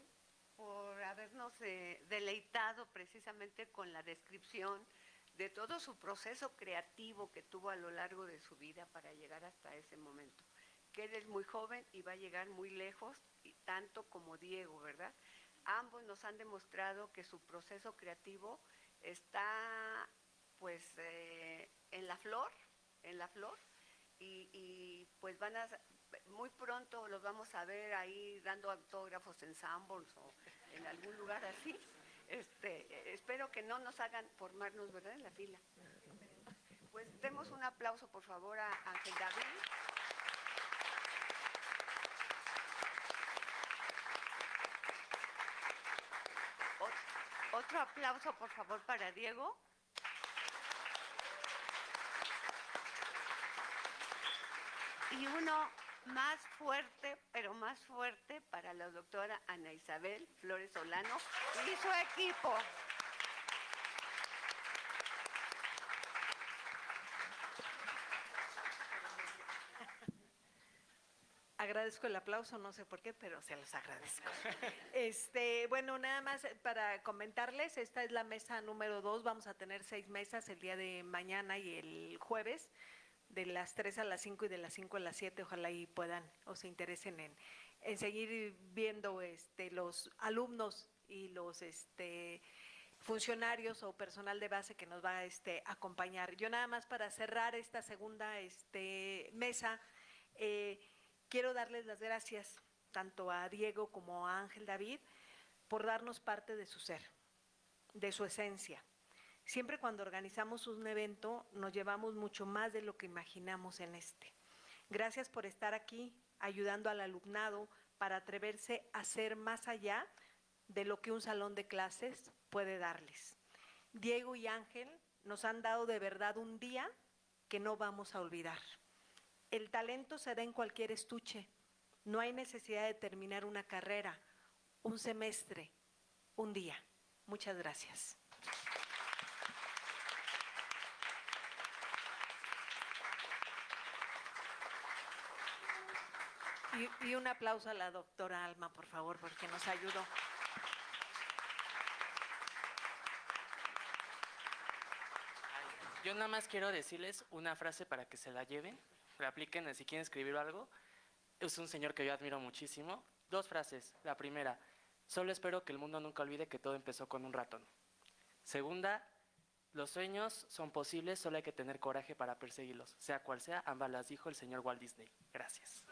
por habernos deleitado precisamente con la descripción de todo su proceso creativo que tuvo a lo largo de su vida para llegar hasta ese momento. Que él es muy joven y va a llegar muy lejos, y tanto como Diego, ¿verdad? Ambos nos han demostrado que su proceso creativo está pues en la flor, y pues muy pronto los vamos a ver ahí dando autógrafos en Sanborns o en algún lugar así. Espero que no nos hagan formarnos, ¿verdad?, en la fila. Pues Pues demos un aplauso, por favor, a Ángel David. Otro aplauso, por favor, para Diego. Y uno más fuerte, pero más fuerte, para la doctora Ana Isabel Flores Solano y su equipo. Agradezco el aplauso, no sé por qué, pero se los agradezco. Bueno, nada más para comentarles, esta es la mesa número 2, vamos a tener 6 mesas el día de mañana y el jueves, de las 3 a las 5 y de las 5 a las 7, ojalá y puedan o se interesen en seguir viendo los alumnos y los funcionarios o personal de base que nos va a acompañar. Yo nada más para cerrar esta segunda mesa, quiero darles las gracias tanto a Diego como a Ángel David por darnos parte de su ser, de su esencia. Siempre cuando organizamos un evento nos llevamos mucho más de lo que imaginamos en este. Gracias por estar aquí ayudando al alumnado para atreverse a ser más allá de lo que un salón de clases puede darles. Diego y Ángel nos han dado de verdad un día que no vamos a olvidar. El talento se da en cualquier estuche. No hay necesidad de terminar una carrera, un semestre, un día. Muchas gracias. Y un aplauso a la doctora Alma, por favor, porque nos ayudó. Yo nada más quiero decirles una frase para que se la lleven, la apliquen si quieren escribir algo. Es un señor que yo admiro muchísimo. 2 frases. La primera, solo espero que el mundo nunca olvide que todo empezó con un ratón. Segunda, los sueños son posibles, solo hay que tener coraje para perseguirlos. Sea cual sea, ambas las dijo el señor Walt Disney. Gracias.